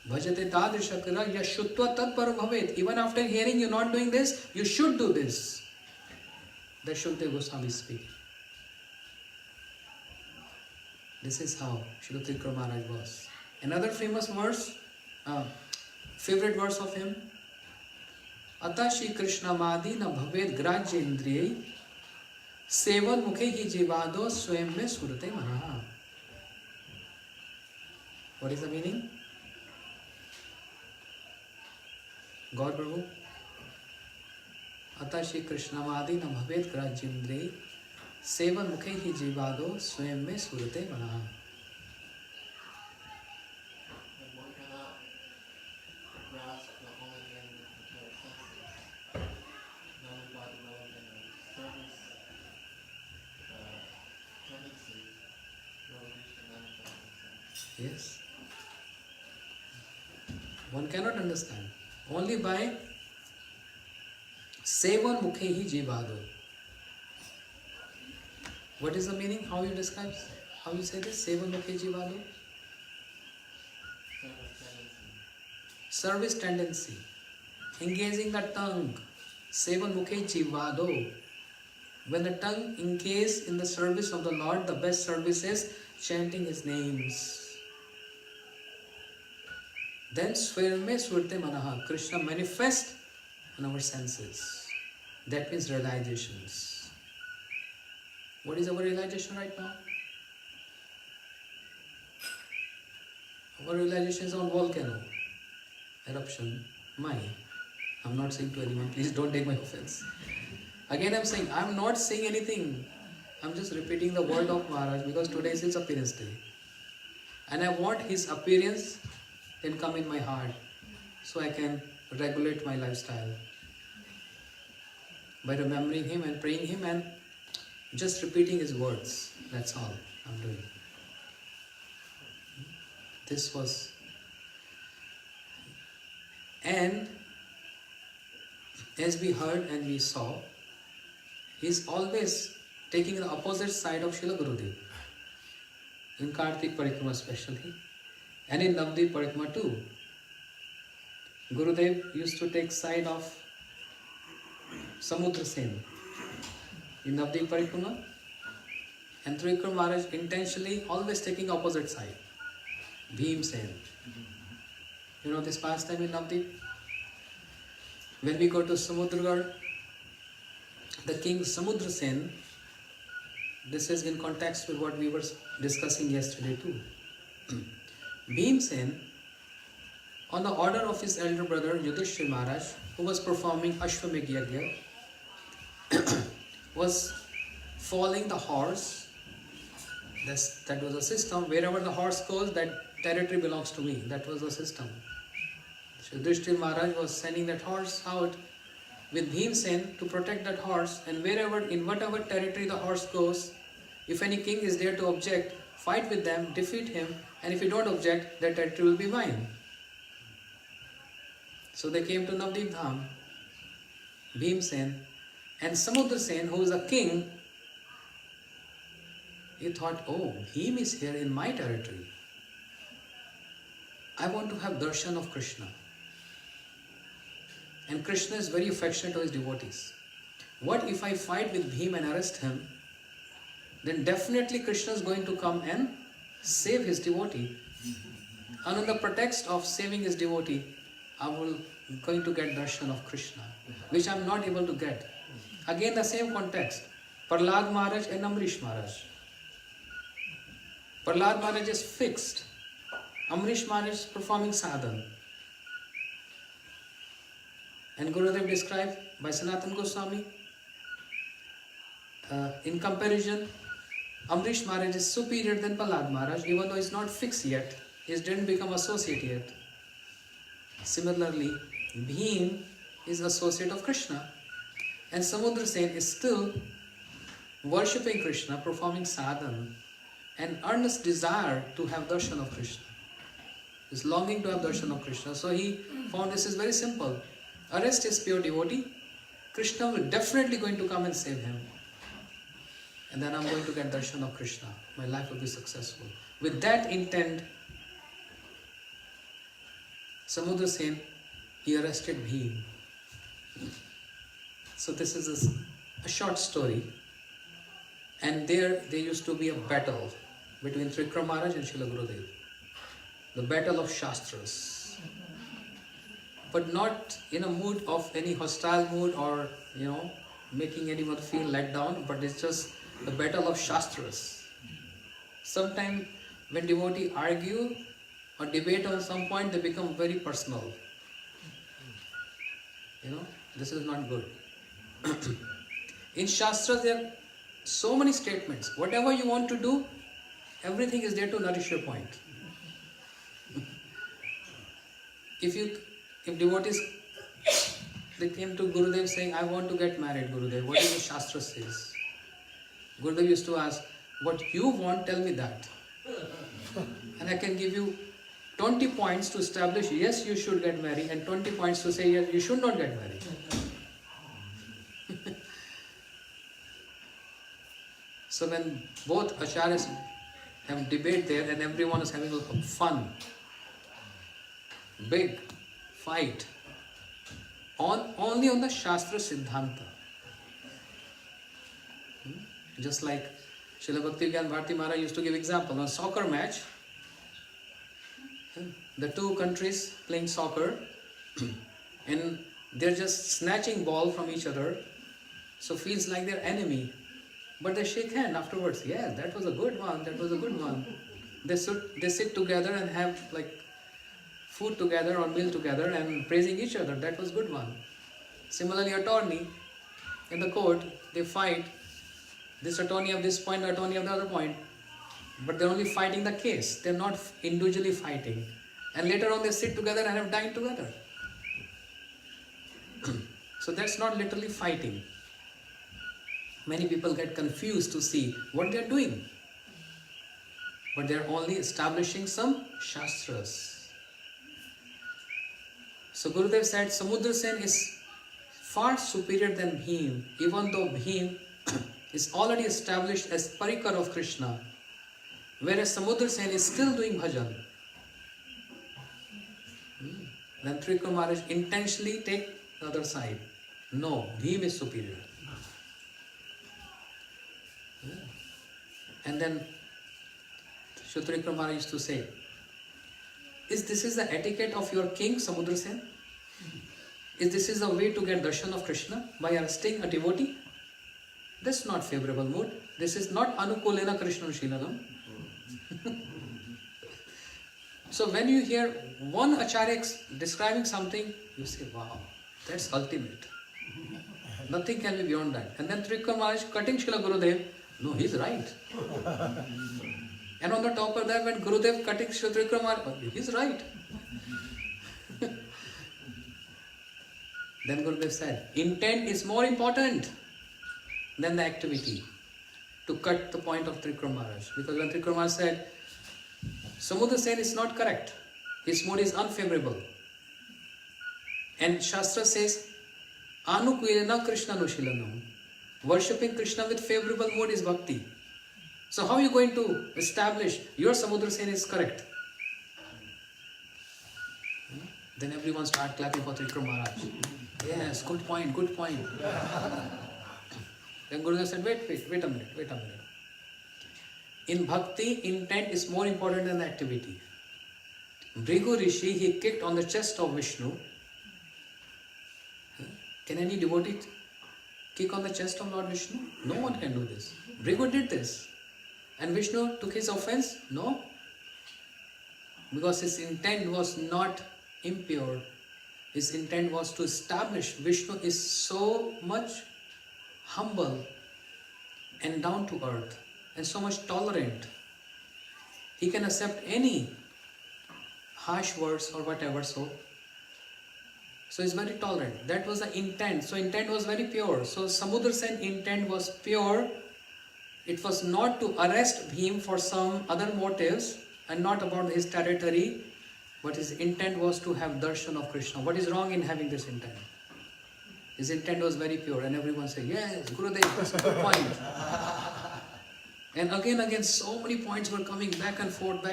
Bhajate tadrisha khira yashutva tatpara bhavet. Even after hearing you not doing this, you should do this. That Shukdev Goswami is speaking. This is how Srila Trivikrama was. Another famous verse, favorite verse of him, Ata Shri Krishna Madi na bhaved grajya indriyai sevan mukhe hi jivado swayam me surate manaha. What is the meaning? God Prabhu. Ata Shri Krishna Madi na bhaved grajya indriyai sevan mukhe hi jivado swayam me surate manaha. One cannot grasp the holy name with material senses. Knowing body, knowing the service tendency will reach the manifest. Yes. One cannot understand. Only by Sevan Mukhehi Jivado. What is the meaning? How you describe? How you say this? Sevan Mukhehi Jivado? Service tendency. Engaging the tongue. Sevan Mukhehi Jivado. When the tongue engages in the service of the Lord, the best service is chanting His names. Then Swarme Surte Manaha, Krishna manifest in our senses. That means realizations. What is our realization right now? Our realization is on volcano eruption. I'm not saying to anyone, please don't take my offense. Again, I'm saying, I'm not saying anything. I'm just repeating the word of Maharaj because today is his appearance day. And I want his appearance can come in my heart so I can regulate my lifestyle. By remembering him and praying him and just repeating his words. That's all I'm doing. This was. And as we heard and we saw, he's always taking the opposite side of Srila Gurudev. In Kartik Parikrama especially, and in Navdeep Parikrama too. Gurudev used to take side of Samudra Sen in Navdeep Parikrama, and Trivikrama Maharaj intentionally always taking opposite side, Bhim Sen. You know this pastime in Navdeep? When we go to Samudragarh, the king Samudra Sen, this is in context with what we were discussing yesterday too. Bhim Sen, on the order of his elder brother Yudhishthira Maharaj, who was performing Ashwamedh Yajna, was following the horse. That was a system. Wherever the horse goes, that territory belongs to me. That was the system. So Yudhishthira Maharaj was sending that horse out with Bhim Sen to protect that horse, and in whatever territory the horse goes, if any king is there to object, fight with them, defeat him, and if you don't object, that territory will be mine. So they came to Navdeep Dham, Bhim Sen, and Samudra Sen, who is a king, he thought, oh, Bhim is here in my territory. I want to have darshan of Krishna. And Krishna is very affectionate to his devotees. What if I fight with Bhim and arrest him? Then definitely Krishna is going to come and save his devotee. And on the pretext of saving his devotee, I will going to get darshan of Krishna, which I am not able to get. Again the same context. Prahlad Maharaj and Amrish Maharaj. Prahlad Maharaj is fixed. Amrish Maharaj is performing sadhana. And Gurudev described by Sanatana Goswami, in comparison, Amrish Maharaj is superior than Prahlad Maharaj, even though he is not fixed yet. He didn't become associate yet. Similarly, Bhim is associate of Krishna, and Samudra Sen is still worshipping Krishna, performing sadhana, and earnest desire to have darshan of Krishna. He is longing to have darshan of Krishna. So he found this is very simple. Arrest his pure devotee, Krishna will definitely going to come and save him. And then I'm going to get darshan of Krishna. My life will be successful. With that intent, Samudra Sen, he arrested Bhim. So this is a short story. And there used to be a battle between Trivikrama Maharaj and Srila Gurudev. The battle of Shastras. But not in a mood of any hostile mood or, making anyone feel let down, but it's just the battle of Shastras. Sometimes when devotees argue or debate on some point, they become very personal. This is not good. In Shastras, there are so many statements. Whatever you want to do, everything is there to nourish your point. If devotees, they came to Gurudev saying, I want to get married, Gurudev, what does the Shastra says? Gurudev used to ask, what you want, tell me that. And I can give you 20 points to establish, yes, you should get married, and 20 points to say, yes, you should not get married. So when both acharyas have debate there and everyone is having fun, big fight, only on the Shastra Siddhanta. Just like Srila Bhakti Gyan Bharati Maharaj used to give example, on a soccer match, the two countries playing soccer and they're just snatching ball from each other, so feels like they're enemy. But they shake hand afterwards. Yeah, that was a good one, that was a good one. They sit together and have like food together or meal together and praising each other. That was good one. Similarly, attorney in the court, they fight. This attorney of this point, attorney of the other point. But they're only fighting the case. They're not individually fighting. And later on they sit together and have dined together. So that's not literally fighting. Many people get confused to see what they're doing. But they're only establishing some shastras. So Gurudev said Samudra Sen is far superior than Bhim, even though Bhim is already established as Parikar of Krishna, whereas Samudra Sen is still doing bhajan. Then Trivikrama Maharaj intentionally take the other side. No, Bhim is superior. And then Trivikrama Maharaj used to say, this is the etiquette of your king, Samudra Sen? This is the way to get darshan of Krishna by arresting a devotee? That's not favorable mood. This is not anukulena Krishna Shilanam. So when you hear one acharya describing something, you say, wow, that's ultimate. Nothing can be beyond that. And then Trivikrama Maharaj cutting Srila Gurudev, no, he's right. And on the top of that, when Gurudev cutting Srila Trivikrama Maharaj, he's right. Then Gurudev said, intent is more important than the activity, to cut the point of Trivikrama Maharaj. Because when Trivikrama Maharaj said, Samudra Sen is not correct, his mood is unfavorable. And Shastra says, Anukulena Krishna Nushilanam. Worshipping Krishna with favorable mood is bhakti. So how are you going to establish your Samudra Sen is correct? Then everyone start clapping for Trivikrama Maharaj. Yes, good point, good point. Then Gurudev said, wait a minute. In bhakti, intent is more important than the activity. Bhrigu Rishi, he kicked on the chest of Vishnu. Can any devotee kick on the chest of Lord Vishnu? No one can do this. Bhrigu did this. And Vishnu took his offense? No. Because his intent was not impure. His intent was to establish Vishnu is so much humble and down to earth and so much tolerant. He can accept any harsh words or whatever, so he's very tolerant. That was the intent. So intent was very pure. So Samudra Sen intent was pure. It was not to arrest him for some other motives and not about his territory, but his intent was to have darshan of Krishna. What is wrong in having this intent? His intent was very pure, and everyone said, yes, Gurudev, that's a good point. And again, so many points were coming back and forth.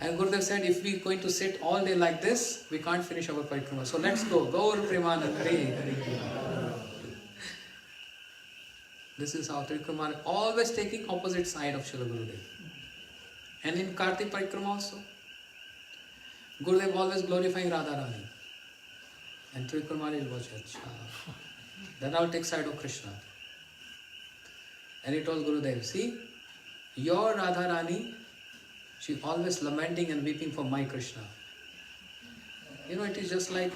And Gurudev said, if we're going to sit all day like this, we can't finish our parikrama. So let's go. Gaur Premanand. This is how Trivikrama always taking opposite side of Srila Gurudev. And in Kartik Parikrama also, Gurudev always glorifying Radharani. And Trivikrama was Acha. Then I'll take side of Krishna. And he told Gurudev, see, your Radharani, she always lamenting and weeping for my Krishna. You know, it is just like,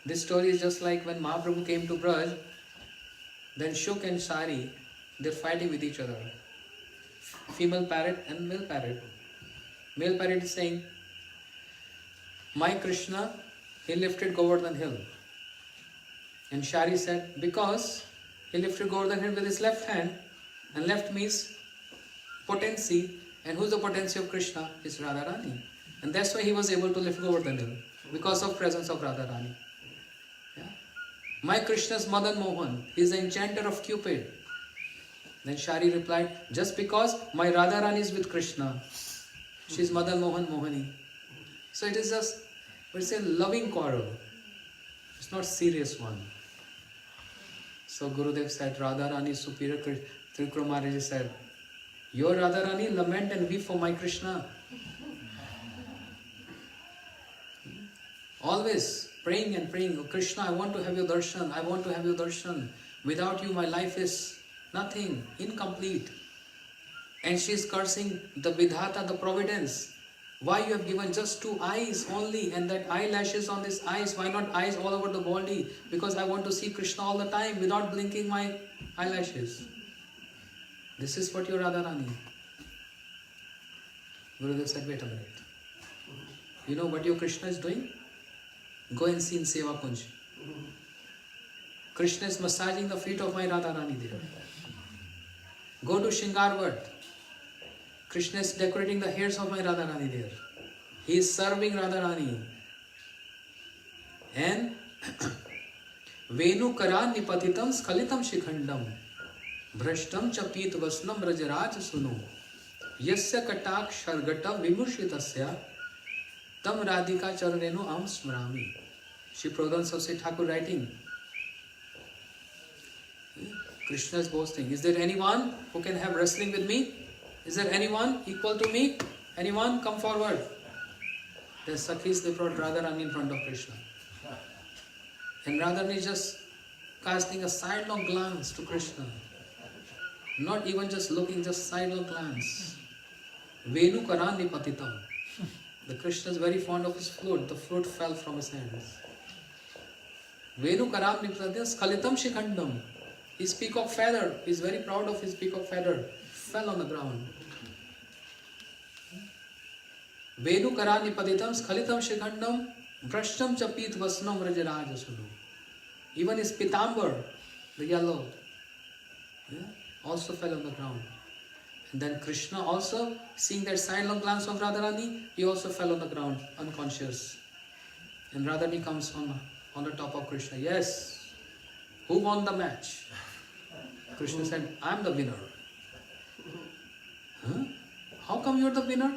this story is just like when Mahaprabhu came to Braj, then Shuk and Sari, they're fighting with each other. Female parrot and male parrot. Male parrot is saying, my Krishna, he lifted Govardhan hill. And Shari said, because he lifted Govardhan hill with his left hand, and left means potency, and who's the potency of Krishna? Is Radharani. And that's why he was able to lift Govardhan hill, because of presence of Radharani. Yeah? My Krishna's Madan Mohan, he is the enchanter of Cupid. Then Shari replied, just because my Radharani is with Krishna, she is Madan Mohan Mohani. So it is just, it's a loving quarrel. It's not serious one. So Gurudev said, Radharani is superior. Trivikrama Maharaj said, your Radharani lament and weep for my Krishna. Always praying and praying, oh Krishna, I want to have your darshan, I want to have your darshan. Without you my life is nothing, incomplete. And she is cursing the Vidhata, the providence. Why you have given just 2 eyes only, and that eyelashes on this eyes? Why not eyes all over the body? Because I want to see Krishna all the time without blinking my eyelashes. This is what your Radharani. Gurudev said, wait a minute. You know what your Krishna is doing? Go and see in Seva Kunj. Krishna is massaging the feet of my Radharani there. Go to Shingarvat. Krishna is decorating the hairs of my Radharani there. He is serving Radharani. And Venu Karan Nipatitam Skalitam Shikhandam Brashtam Chapit Vasnam Rajaraj Sunu Yasya Katak Shargatam Vimushitasya Tam Radhika Charnenu Am Smrami. Shri Pradhan Saraswati Thakur writing. Krishna is boasting. Is there anyone who can have wrestling with me? Is there anyone equal to me? Anyone? Come forward. The Sakhis, they brought Radharani in front of Krishna. And Radharani is just casting a sidelong glance to Krishna. Not even just looking, just sidelong glance. Venu Karani Patitam. The Krishna is very fond of his flute. The flute fell from his hands. Venu Karani Patitam Skalitam Shikhandam. His peacock feather, he is very proud of his peacock feather, fell on the ground. Venu Karani Paditam Skalitam Shikhandam Brashtam Chapit Vasnam Rajaraja Sunu. Even his pitambar, the yellow, also fell on the ground. And then Krishna also, seeing that sidelong glance of Radharani, he also fell on the ground, unconscious. And Radharani comes on the top of Krishna. Yes, who won the match? Krishna said, I am the winner. Huh? How come you are the winner?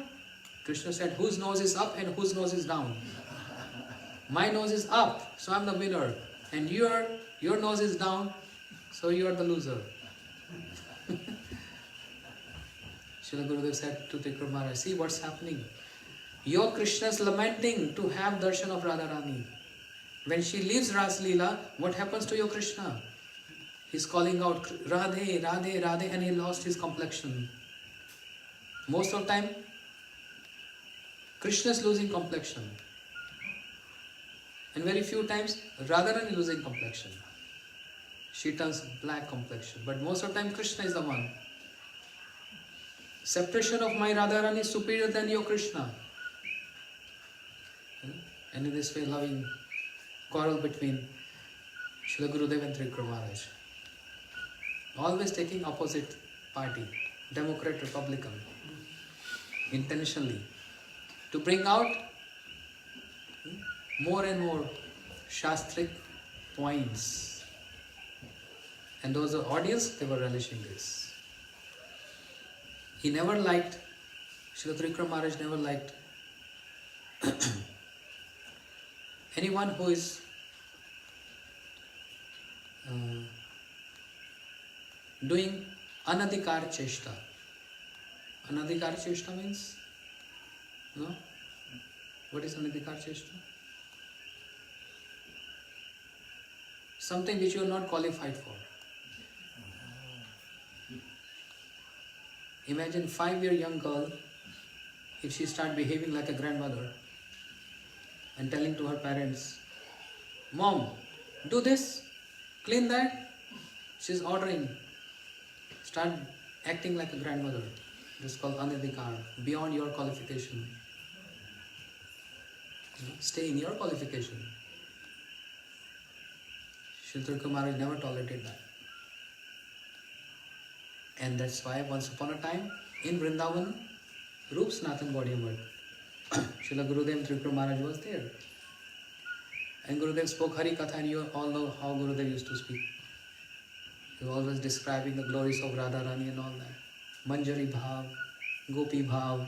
Krishna said, whose nose is up and whose nose is down? My nose is up, so I am the winner. And your nose is down, so you are the loser. Srila Gurudev said to Trivikrama, see what's happening. Your Krishna is lamenting to have darshan of Radharani. When she leaves Ras Leela, what happens to your Krishna? He's calling out, Radhe, Radhe, Radhe, and he lost his complexion. Most of the time, Krishna is losing complexion. And very few times, Radharani is losing complexion. She turns black complexion. But most of the time, Krishna is the one. Separation of my Radharani is superior than your Krishna. And in this way, loving quarrel between Srila Gurudev and Trivikrama. Always taking opposite party, Democrat, Republican, intentionally, to bring out more and more Shastric points. And those are audience, they were relishing this. He never liked, Srila Trivikrama Maharaj never liked anyone who is doing anadhikar cheshta. Anadhikar cheshta means? No? What is anadhikar cheshta? Something which you are not qualified for. Imagine 5-year young girl, if she start behaving like a grandmother and telling to her parents, Mom, do this, clean that. She's ordering. Start acting like a grandmother. This is called anadhikar, beyond your qualification. Stay in your qualification. Srila Trivikrama Maharaj never tolerated that. And that's why once upon a time in Vrindavan, Rup Sanatan Gaudiyamad, Srila Gurudev and Trivikrama Maharaj was there. And Gurudev spoke Hari Katha, and you all know how Gurudev used to speak. He was always describing the glories of Radharani and all that. Manjari Bhav, Gopi Bhav.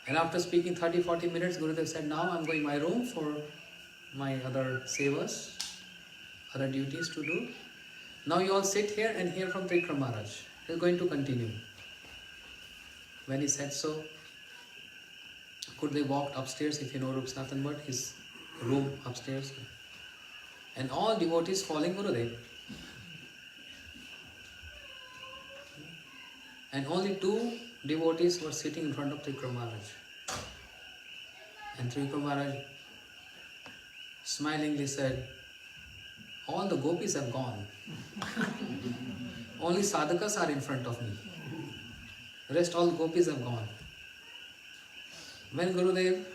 And after speaking 30-40 minutes, Gurudev said, now I'm going to my room for my other sevas, other duties to do. Now you all sit here and hear from Trivikrama Maharaj. He is going to continue. When he said so, Gurudev walked upstairs, if you know Rup Sanatan Bhatt, his room upstairs. And all devotees following Gurudev. And only 2 devotees were sitting in front of Trivikrama Maharaj. And Trivikrama Maharaj smilingly said, all the gopis have gone. Only sadhakas are in front of me. Rest all gopis have gone. When Gurudev,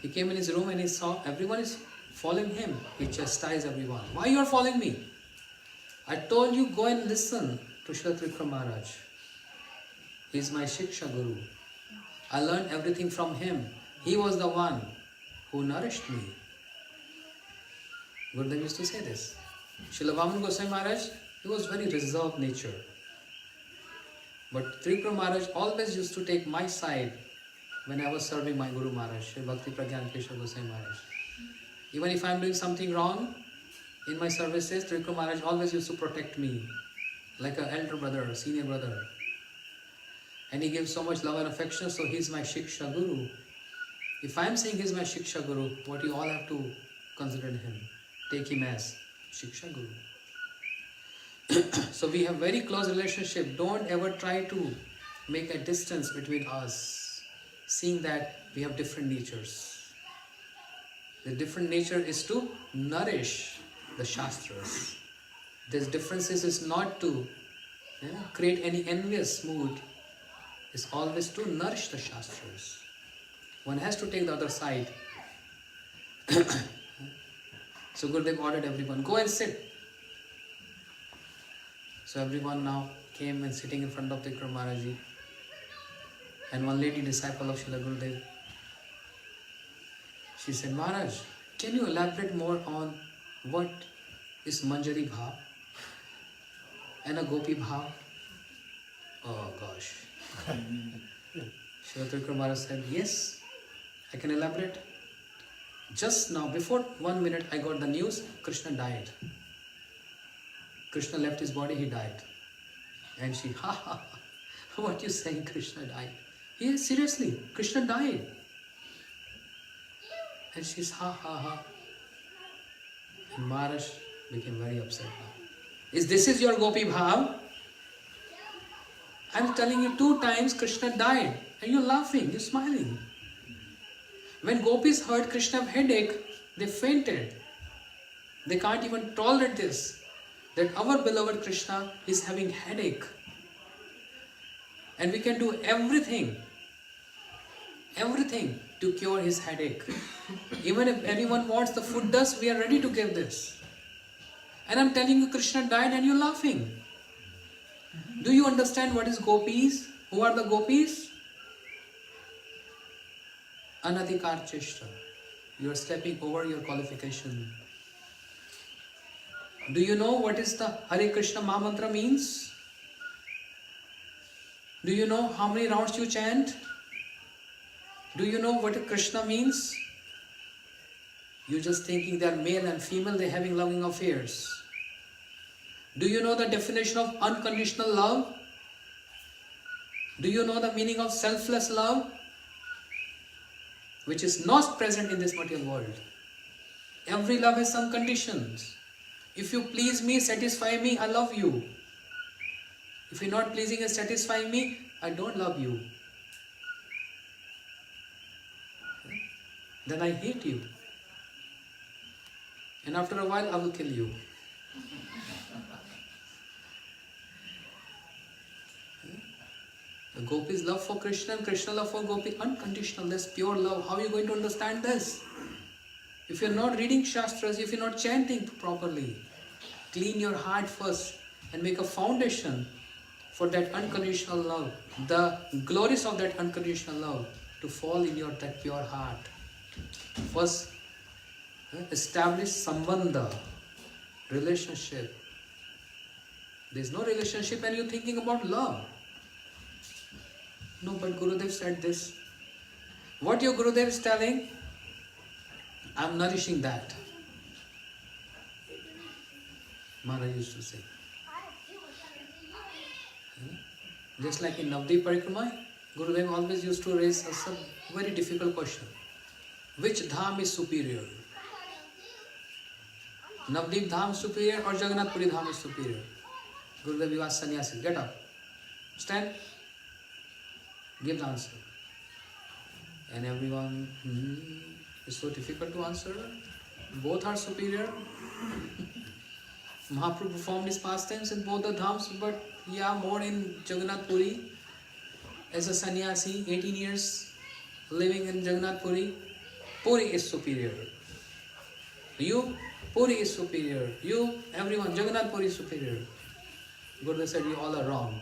he came in his room and he saw everyone is following him. He chastised everyone. Why you are following me? I told you go and listen to Srila Trivikrama Maharaj. He is my Shiksha Guru. I learned everything from him. He was the one who nourished me. Gurudev used to say this. Srila Vaman Goswami Maharaj, he was very reserved nature. But Trivikrama Maharaj always used to take my side when I was serving my Guru Maharaj, Shri Bhakti Pragyan Keshava Goswami Maharaj. Even if I am doing something wrong in my services, Trivikrama Maharaj always used to protect me like an elder brother, senior brother. And he gives so much love and affection, so he is my Shiksha Guru. If I am saying he is my Shiksha Guru, what you all have to consider him. Take him as Shiksha Guru. So we have very close relationship. Don't ever try to make a distance between us, seeing that we have different natures. The different nature is to nourish the Shastras. This differences is not to create any envious mood. It's always to nourish the Shastras. One has to take the other side. So Gurudev ordered everyone, go and sit. So everyone now came and sitting in front of Trivikrama Maharaj. And one lady, disciple of Srila Gurudev, she said, Maharaj, can you elaborate more on what is Manjari Bhav and a Gopi Bhav? Oh gosh. Srila Trivikrama Maharaj said, yes, I can elaborate. Just now, before 1 minute, I got the news, Krishna died. Krishna left his body, he died. And she, ha ha, what you saying, Krishna died? Yes, seriously, Krishna died. And she's, ha ha ha. And Maharaj became very upset now. This is your Gopi Bhav? I'm telling you 2 times Krishna died. And you're laughing, you're smiling. When gopis heard Krishna headache, they fainted. They can't even tolerate this. That our beloved Krishna is having headache. And we can do everything to cure his headache. Even if anyone wants the food dust, we are ready to give this. And I'm telling you Krishna died and you're laughing. Do you understand what is gopis? Who are the gopis? Anadhikar Cheshta. You are stepping over your qualification. Do you know what is the Hare Krishna Mahamantra means? Do you know how many rounds you chant? Do you know what Krishna means? You're just thinking they are male and female, they're having loving affairs. Do you know the definition of unconditional love? Do you know the meaning of selfless love? Which is not present in this material world. Every love has some conditions. If you please me, satisfy me, I love you. If you're not pleasing and satisfying me, I don't love you. Then I hate you. And after a while, I will kill you. The gopis love for Krishna and Krishna love for gopi, unconditional, that's pure love. How are you going to understand this? If you're not reading Shastras, if you're not chanting properly, clean your heart first and make a foundation for that unconditional love, the glories of that unconditional love to fall in your that pure heart. First, establish sambandha, relationship. There's no relationship and you're thinking about love. No, but Gurudev said this. What your Gurudev is telling, I'm nourishing that. Maharaja used to say. Just like in Navdeep Parikrama, Gurudev always used to raise a very difficult question. Which dham is superior? Navdeep dham superior or Jagannath Puri dham is superior? Gurudev, you ask sannyasi, get up. Stand. Give the answer. And everyone, it's so difficult to answer. Both are superior. Mahaprabhu performed his pastimes in both the dhams, but yeah, more in Jagannath Puri. As a sannyasi, 18 years living in Jagannath Puri, Puri is superior. You, Puri is superior. You, everyone, Jagannath Puri is superior. Gurudev said, you all are wrong.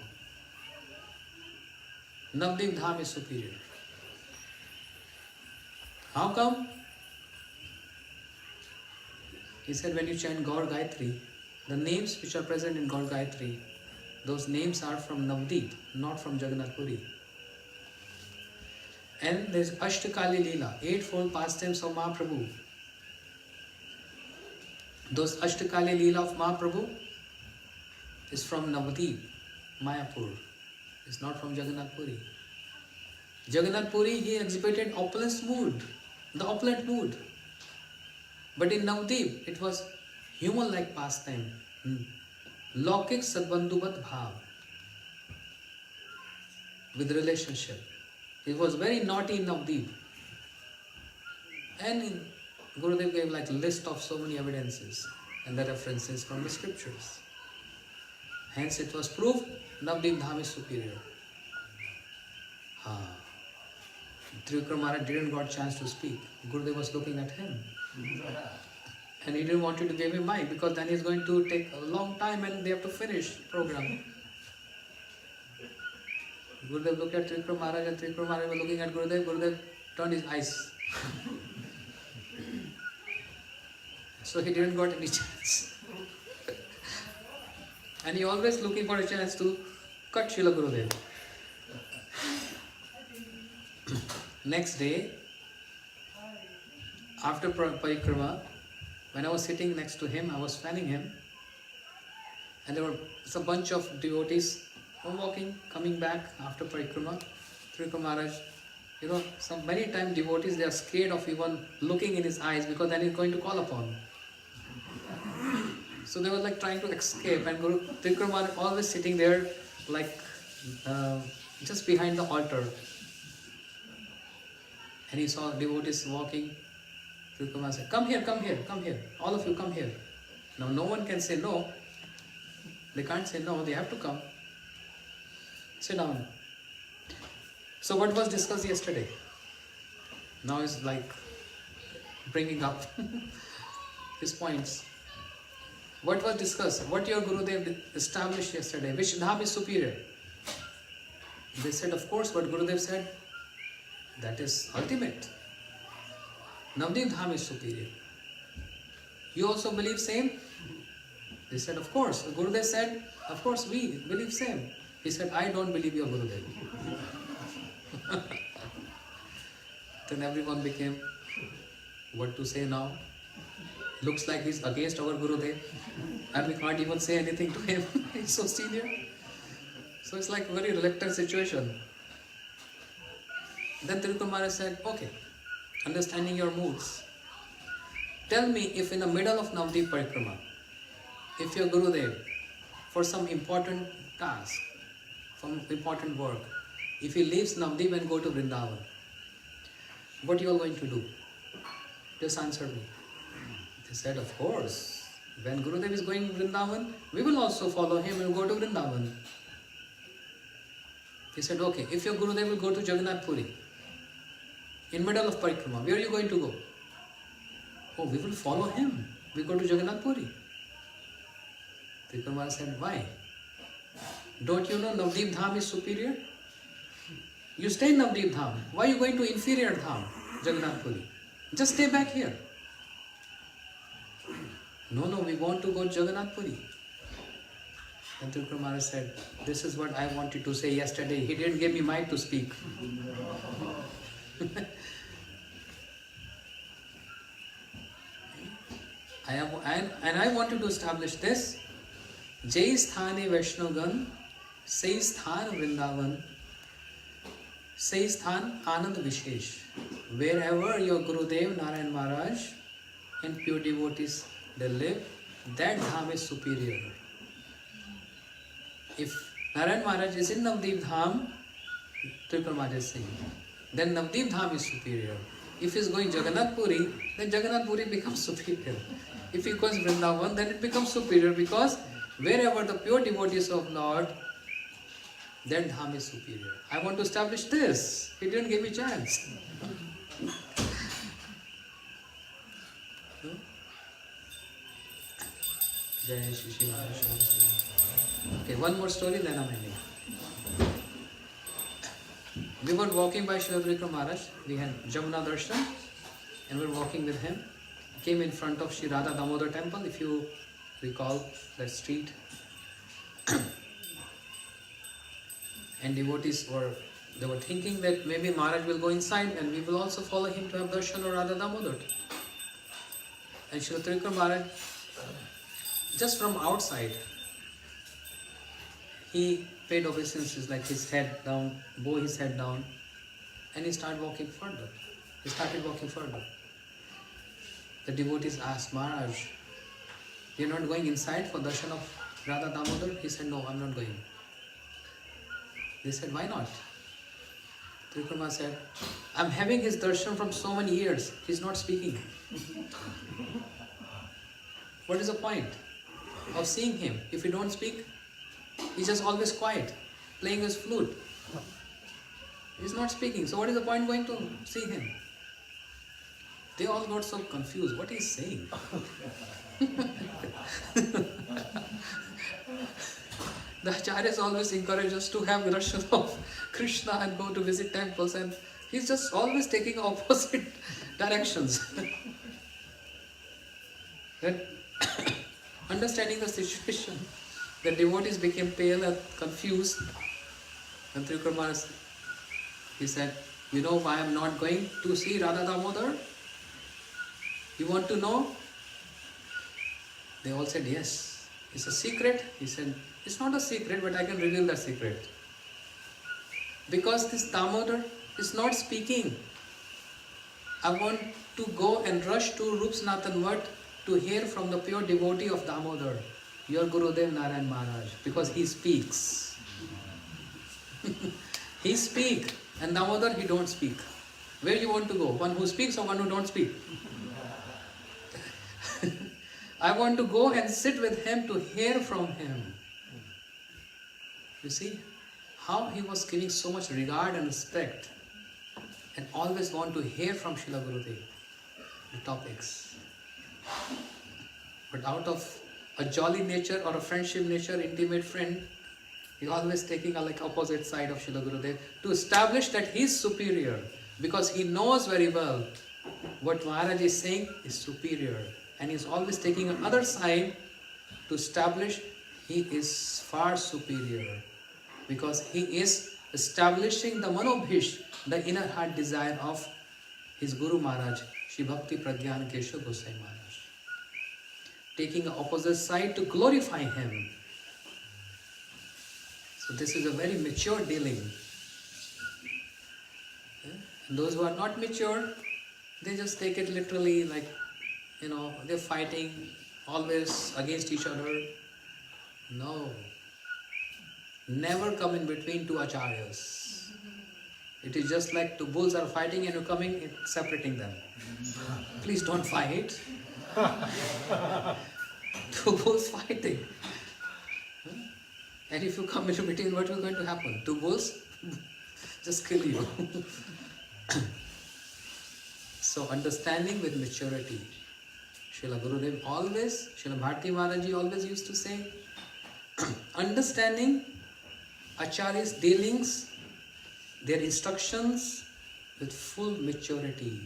Navadvip Dham is superior. How come? He said, when you chant Gaur Gayatri, the names which are present in Gaur Gayatri, those names are from Navadvip, not from Jagannath Puri. And there is Ashtakali Leela, eightfold pastimes of Mahaprabhu. Those Ashtakali Leela of Mahaprabhu is from Navadvip, Mayapur. It's not from Jagannath Puri. Jagannath Puri, he exhibited opulent mood, the opulent mood. But in Navadvip, it was human-like pastime. Laukik Sadbandhubat Bhav. With relationship. It was very naughty in Navadvip. And Gurudev gave like a list of so many evidences and the references from the scriptures. Hence it was proved Navadvip Dham is superior. Trivikrama didn't got chance to speak. Gurudev was looking at him. And he didn't want you to give him mic because then he's going to take a long time and they have to finish program. Gurudev looked at Trivikrama and Trivikrama was looking at Gurudev. Gurudev turned his eyes. So he didn't got any chance. And he always looking for a chance to cut Srila Gurudev. Next day, after Parikrama, when I was sitting next to him, I was fanning him, and there was a bunch of devotees walking, coming back after Parikrama. Trivikrama Maharaj, many times devotees, they are scared of even looking in his eyes because then he's going to call upon. So they were like trying to escape, and Trivikrama Maharaj always sitting there like just behind the altar. And he saw devotees walking. Trivikrama said, come here, come here, come here. All of you come here. Now no one can say no. They can't say no, they have to come. Sit down. So what was discussed yesterday? Now is like bringing up his points. What was discussed? What your Gurudev established yesterday? Which dham is superior? They said, of course, what Gurudev said, that is ultimate. Navadvip Dham is superior. You also believe same? They said, of course. Gurudev said, of course we believe same. He said, I don't believe your Gurudev. Then everyone became, what to say now? Looks like he's against our Gurudev and we can't even say anything to him. He's so senior. So it's like a very reluctant situation. Then Trivikrama Maharaj said, okay, understanding your moods, tell me if in the middle of Navadvip Parikrama, if your Gurudev, for some important task, some important work, if he leaves Navadvip and go to Vrindavan, what you are going to do? Just answer me. They said, of course, when Gurudev is going to Vrindavan, we will also follow him and go to Vrindavan. He said, okay, if your Gurudev will go to Jagannath Puri, in middle of Parikrama, where are you going to go? Oh, we will follow him. We go to Jagannath Puri. Trivikrama said, why? Don't you know Navadvip Dham is superior? You stay in Navadvip Dham. Why are you going to inferior Dham, Jagannath Puri? Just stay back here. No, we want to go to Jagannath Puri. And Trivikrama Maharaj said, this is what I wanted to say yesterday. He didn't give me mic to speak. I wanted to establish this. Jai Sthane Vaishnavan, Sai Sthan Vrindavan, Sai Sthan Anand Vishesh. Wherever your Gurudev Narayan Maharaj and pure devotees they live, that dham is superior. If Narayan Maharaj is in Navdeep Dham, Trivikrama Maharaj is saying. Then Navdeep Dham is superior. If he is going Jagannath Puri, then Jagannath Puri becomes superior. If he goes Vrindavan, then it becomes superior, because wherever the pure devotees of Lord, then Dham is superior. I want to establish this. He didn't give me chance. Jai Shri Shri Maharaj. Okay, one more story, then I'm ending. We were walking by Srila Trivikrama Maharaj. We had Jamuna Darshan, and we were walking with him. Came in front of Sri Radha Damodar temple, if you recall that street. And devotees were thinking that maybe Maharaj will go inside and we will also follow him to have darshan or Radha Damodar. And Srila Trivikrama Maharaj, just from outside, he paid obeisances, like his head down, bow his head down, and he started walking further. The devotees asked, Maharaj, you're not going inside for darshan of Radha Damodar? He said, no, I'm not going. They said, why not? Trivikrama said, I'm having his darshan from so many years, he's not speaking. What is the point of seeing him if you don't speak? He's just always quiet, playing his flute. He's not speaking, so what is the point going to see him? They all got so confused. What he's saying? The acharyas always encourage us to have darshan of Krishna and go to visit temples, and he's just always taking opposite directions. Then, understanding the situation, the devotees became pale and confused. And Trivikrama, he said, you know why I'm not going to see Radha Damodar? You want to know? They all said, yes. It's a secret? He said, it's not a secret, but I can reveal the secret. Because this Damodar is not speaking. I want to go and rush to Rupsanatan Vat to hear from the pure devotee of Damodar, your Gurudev Narayan Maharaj, because he speaks. He speaks, and Damodar he don't speak. Where you want to go? One who speaks or one who don't speak? I want to go and sit with him to hear from him. You see how he was giving so much regard and respect, and always want to hear from Srila Gurudev the topics. But out of a jolly nature or a friendship nature, intimate friend, he always taking a like opposite side of Srila Gurudev to establish that he is superior, because he knows very well what Maharaj is saying is superior, and he is always taking another side to establish he is far superior, because he is establishing the manobhish, the inner heart desire of his Guru Maharaj, Shri Bhakti Pragyan Keshav Gosai Maharaj, taking the opposite side to glorify him. So this is a very mature dealing. And those who are not mature, they just take it literally, like, they're fighting always against each other. No. Never come in between two acharyas. It is just like two bulls are fighting and you're coming and separating them. Please don't fight. Two bulls fighting. And if you come in between, what is going to happen? Two bulls just kill you. So understanding with maturity. Srila Gurudev always, Srila Bharati Maharaji always used to say, understanding Acharya's dealings, their instructions with full maturity.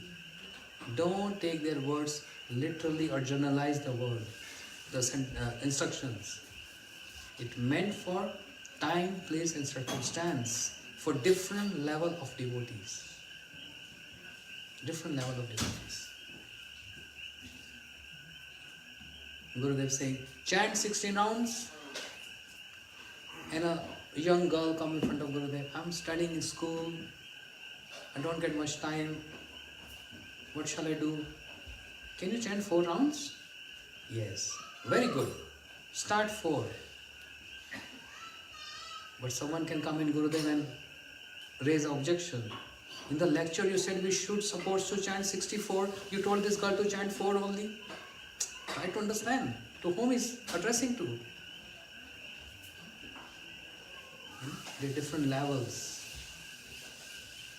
Don't take their words literally or generalize the word, the instructions. It meant for time, place and circumstance, for different level of devotees. Different level of devotees. Gurudev saying, chant 16 rounds, and a young girl come in front of Gurudev. I'm studying in school, I don't get much time, what shall I do? Can you chant 4 rounds? Yes. Very good. Start 4. But someone can come in Gurudev and raise an objection. In the lecture you said we should supposed to chant 64. You told this girl to chant 4 only. Try to understand to whom is addressing to. The different levels.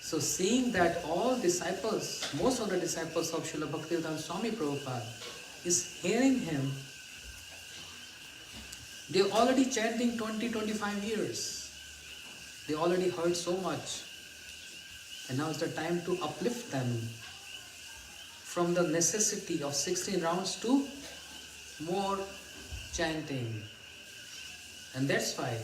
So seeing that all disciples, most of the disciples of Srila Bhaktivedanta Swami Prabhupada is hearing him, they're already chanting 20-25 years. They already heard so much. And now is the time to uplift them from the necessity of 16 rounds to more chanting. And that's why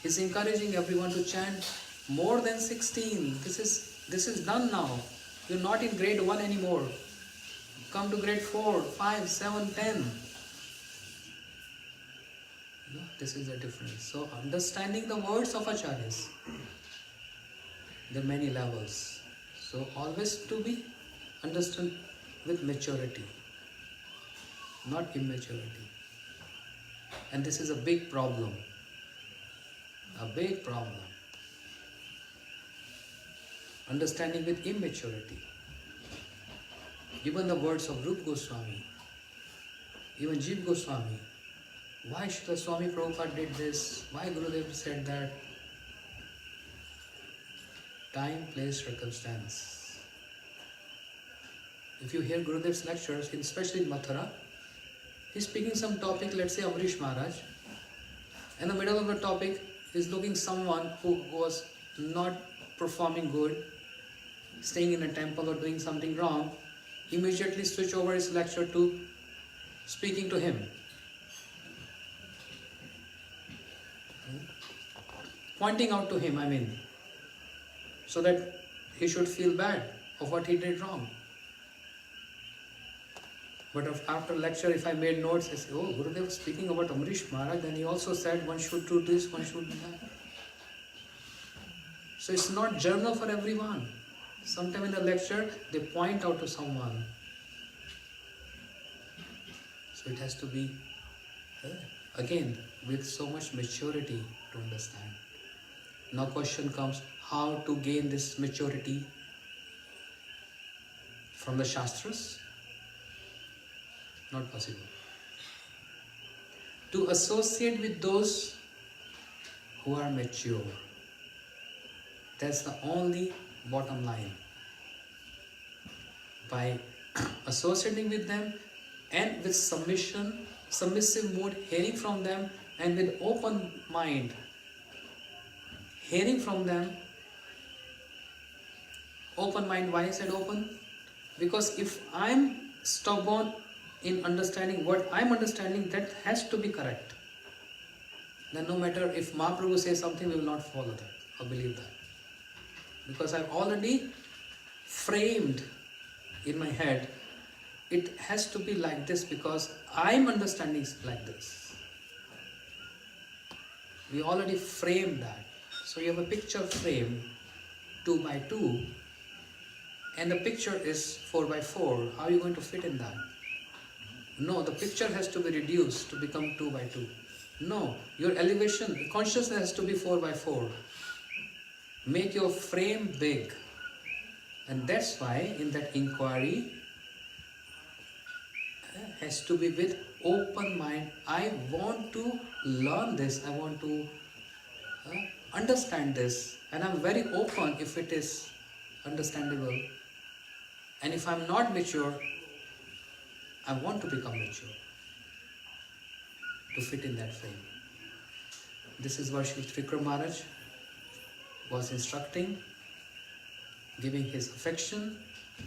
he's encouraging everyone to chant more than 16. This is done now. You're not in grade 1 anymore. Come to grade 4, 5, 7, 10. This is the difference. So understanding the words of acharyas, there are many levels. So always to be understood with maturity, not immaturity. And this is a big problem. A big problem. Understanding with immaturity. Even the words of Rupa Goswami, even Jiva Goswami, why Srila Swami Prabhupada did this, why Gurudev said that. Time, place, circumstance. If you hear Gurudev's lectures, especially in Mathura, he's speaking some topic, let's say Amrish Maharaj. In the middle of the topic, he's looking someone who was not performing good, staying in a temple or doing something wrong, immediately switch over his lecture to speaking to him. Pointing out to him, so that he should feel bad of what he did wrong. But after lecture, if I made notes, I say, oh, Gurudev was speaking about Amrish Maharaj, then he also said one should do this, one should do that. So it's not journal for everyone. Sometime in the lecture, they point out to someone. So it has to be, again, with so much maturity to understand. Now question comes, how to gain this maturity from the Shastras? Not possible. To associate with those who are mature. That's the only bottom line. By associating with them and with submissive mood, hearing from them, and with open mind, hearing from them. Open mind, why I said open? Because if I'm stubborn in understanding what I'm understanding, that has to be correct. Then no matter if Mahaprabhu says something, we will not follow that or believe that. Because I've already framed in my head, it has to be like this because I'm understanding like this. We already framed that. So you have a picture frame 2 by 2 and the picture is 4 by 4. How are you going to fit in that? No, the picture has to be reduced to become 2 by 2. No, your elevation, consciousness has to be 4 by 4. Make your frame big. And that's why in that inquiry has to be with open mind. I want to learn this. I want to understand this. And I'm very open if it is understandable. And if I'm not mature, I want to become mature to fit in that frame. This is what Srila Trivikrama Maharaj was instructing, giving his affection,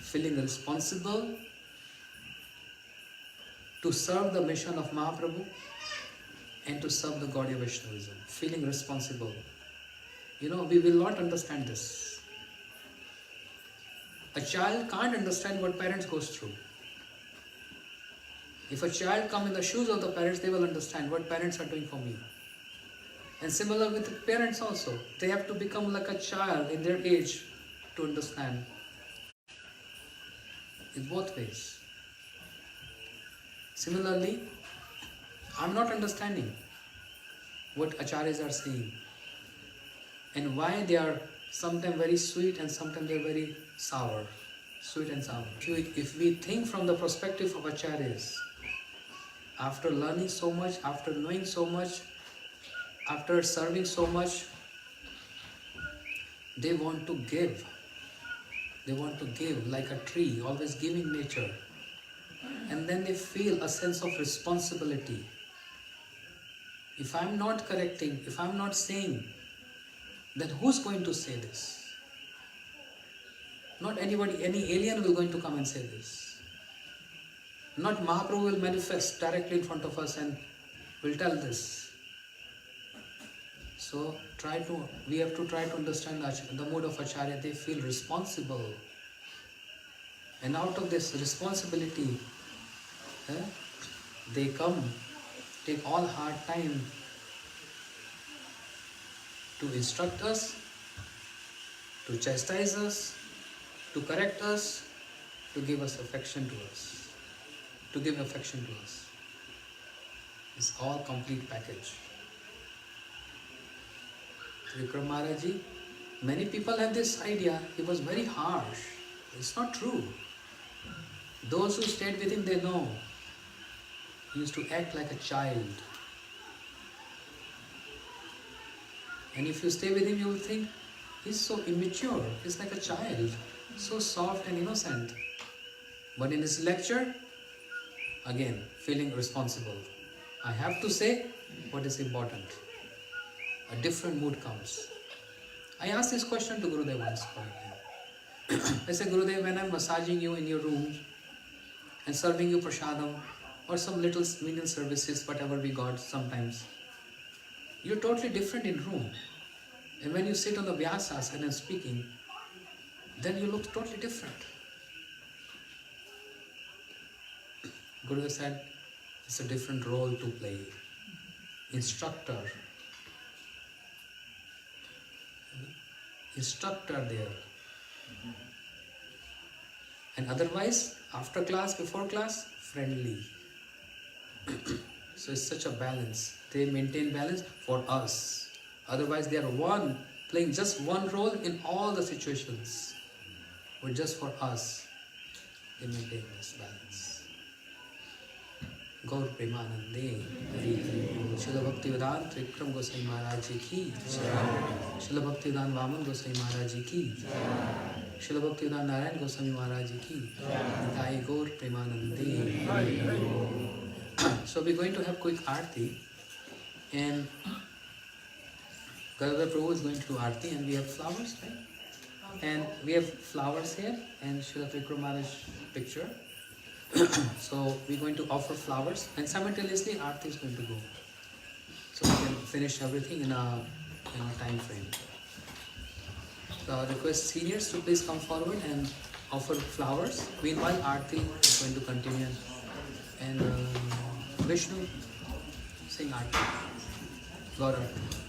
feeling responsible to serve the mission of Mahaprabhu and to serve the Gaudiya Vaishnavism, feeling responsible. We will not understand this. A child can't understand what parents goes through. If a child comes in the shoes of the parents, they will understand what parents are doing for me. And similar with the parents also. They have to become like a child in their age to understand. In both ways. Similarly, I'm not understanding. what acharyas are saying, and why they are sometimes very sweet and sometimes they are very sour, sweet and sour. If we think from the perspective of acharyas, after learning so much, after knowing so much, after serving so much, they want to give. They want to give like a tree, always giving nature. And then they feel a sense of responsibility. If I'm not correcting, if I'm not saying, then who's going to say this? Not anybody, any alien will going to come and say this. Not Mahaprabhu will manifest directly in front of us and will tell this. So we have to try to understand the mood of Acharya. They feel responsible. And out of this responsibility, they come, take all hard time to instruct us, to chastise us, to correct us, to give us affection to us, to give affection to us. It's all complete package. Trivikrama Maharaji, many people have this idea, he was very harsh. It's not true. Those who stayed with him, they know. He used to act like a child. And if you stay with him, you will think, he's so immature, he's like a child, so soft and innocent. But in his lecture, again, feeling responsible. I have to say what is important. A different mood comes. I asked this question to Gurudev once. I said, Gurudev, when I'm massaging you in your room and serving you prasadam or some little menial services, whatever we got sometimes, you're totally different in room. And when you sit on the vyasas and I'm speaking, then you look totally different. Gurudev said, it's a different role to play. Instructor there. And otherwise, after class, before class, friendly. So it's such a balance. They maintain balance for us. Otherwise, they are playing just one role in all the situations. But just for us, they maintain this balance. Gaur Premanande, Srila Bhaktivedanta Trivikrama Goswami Maharaj Ji ki, Srila Bhaktivedanta Vaman Goswami Maharaj Ji ki, Srila Bhaktivedanta Narayan Goswami Maharaj Ji ki, Nitai Gaur Premanande. So we're going to have quick arti, and Gadadhar Prabhu is going to do arti, and we have flowers, right? And we have flowers here, and Srila Trivikrama Maharaj picture. So we're going to offer flowers, and simultaneously Aarti is going to go. So we can finish everything in a time frame. So I request seniors to please come forward and offer flowers. Meanwhile, Aarti is going to continue. And Vishnu, sing Aarti. God Aarti.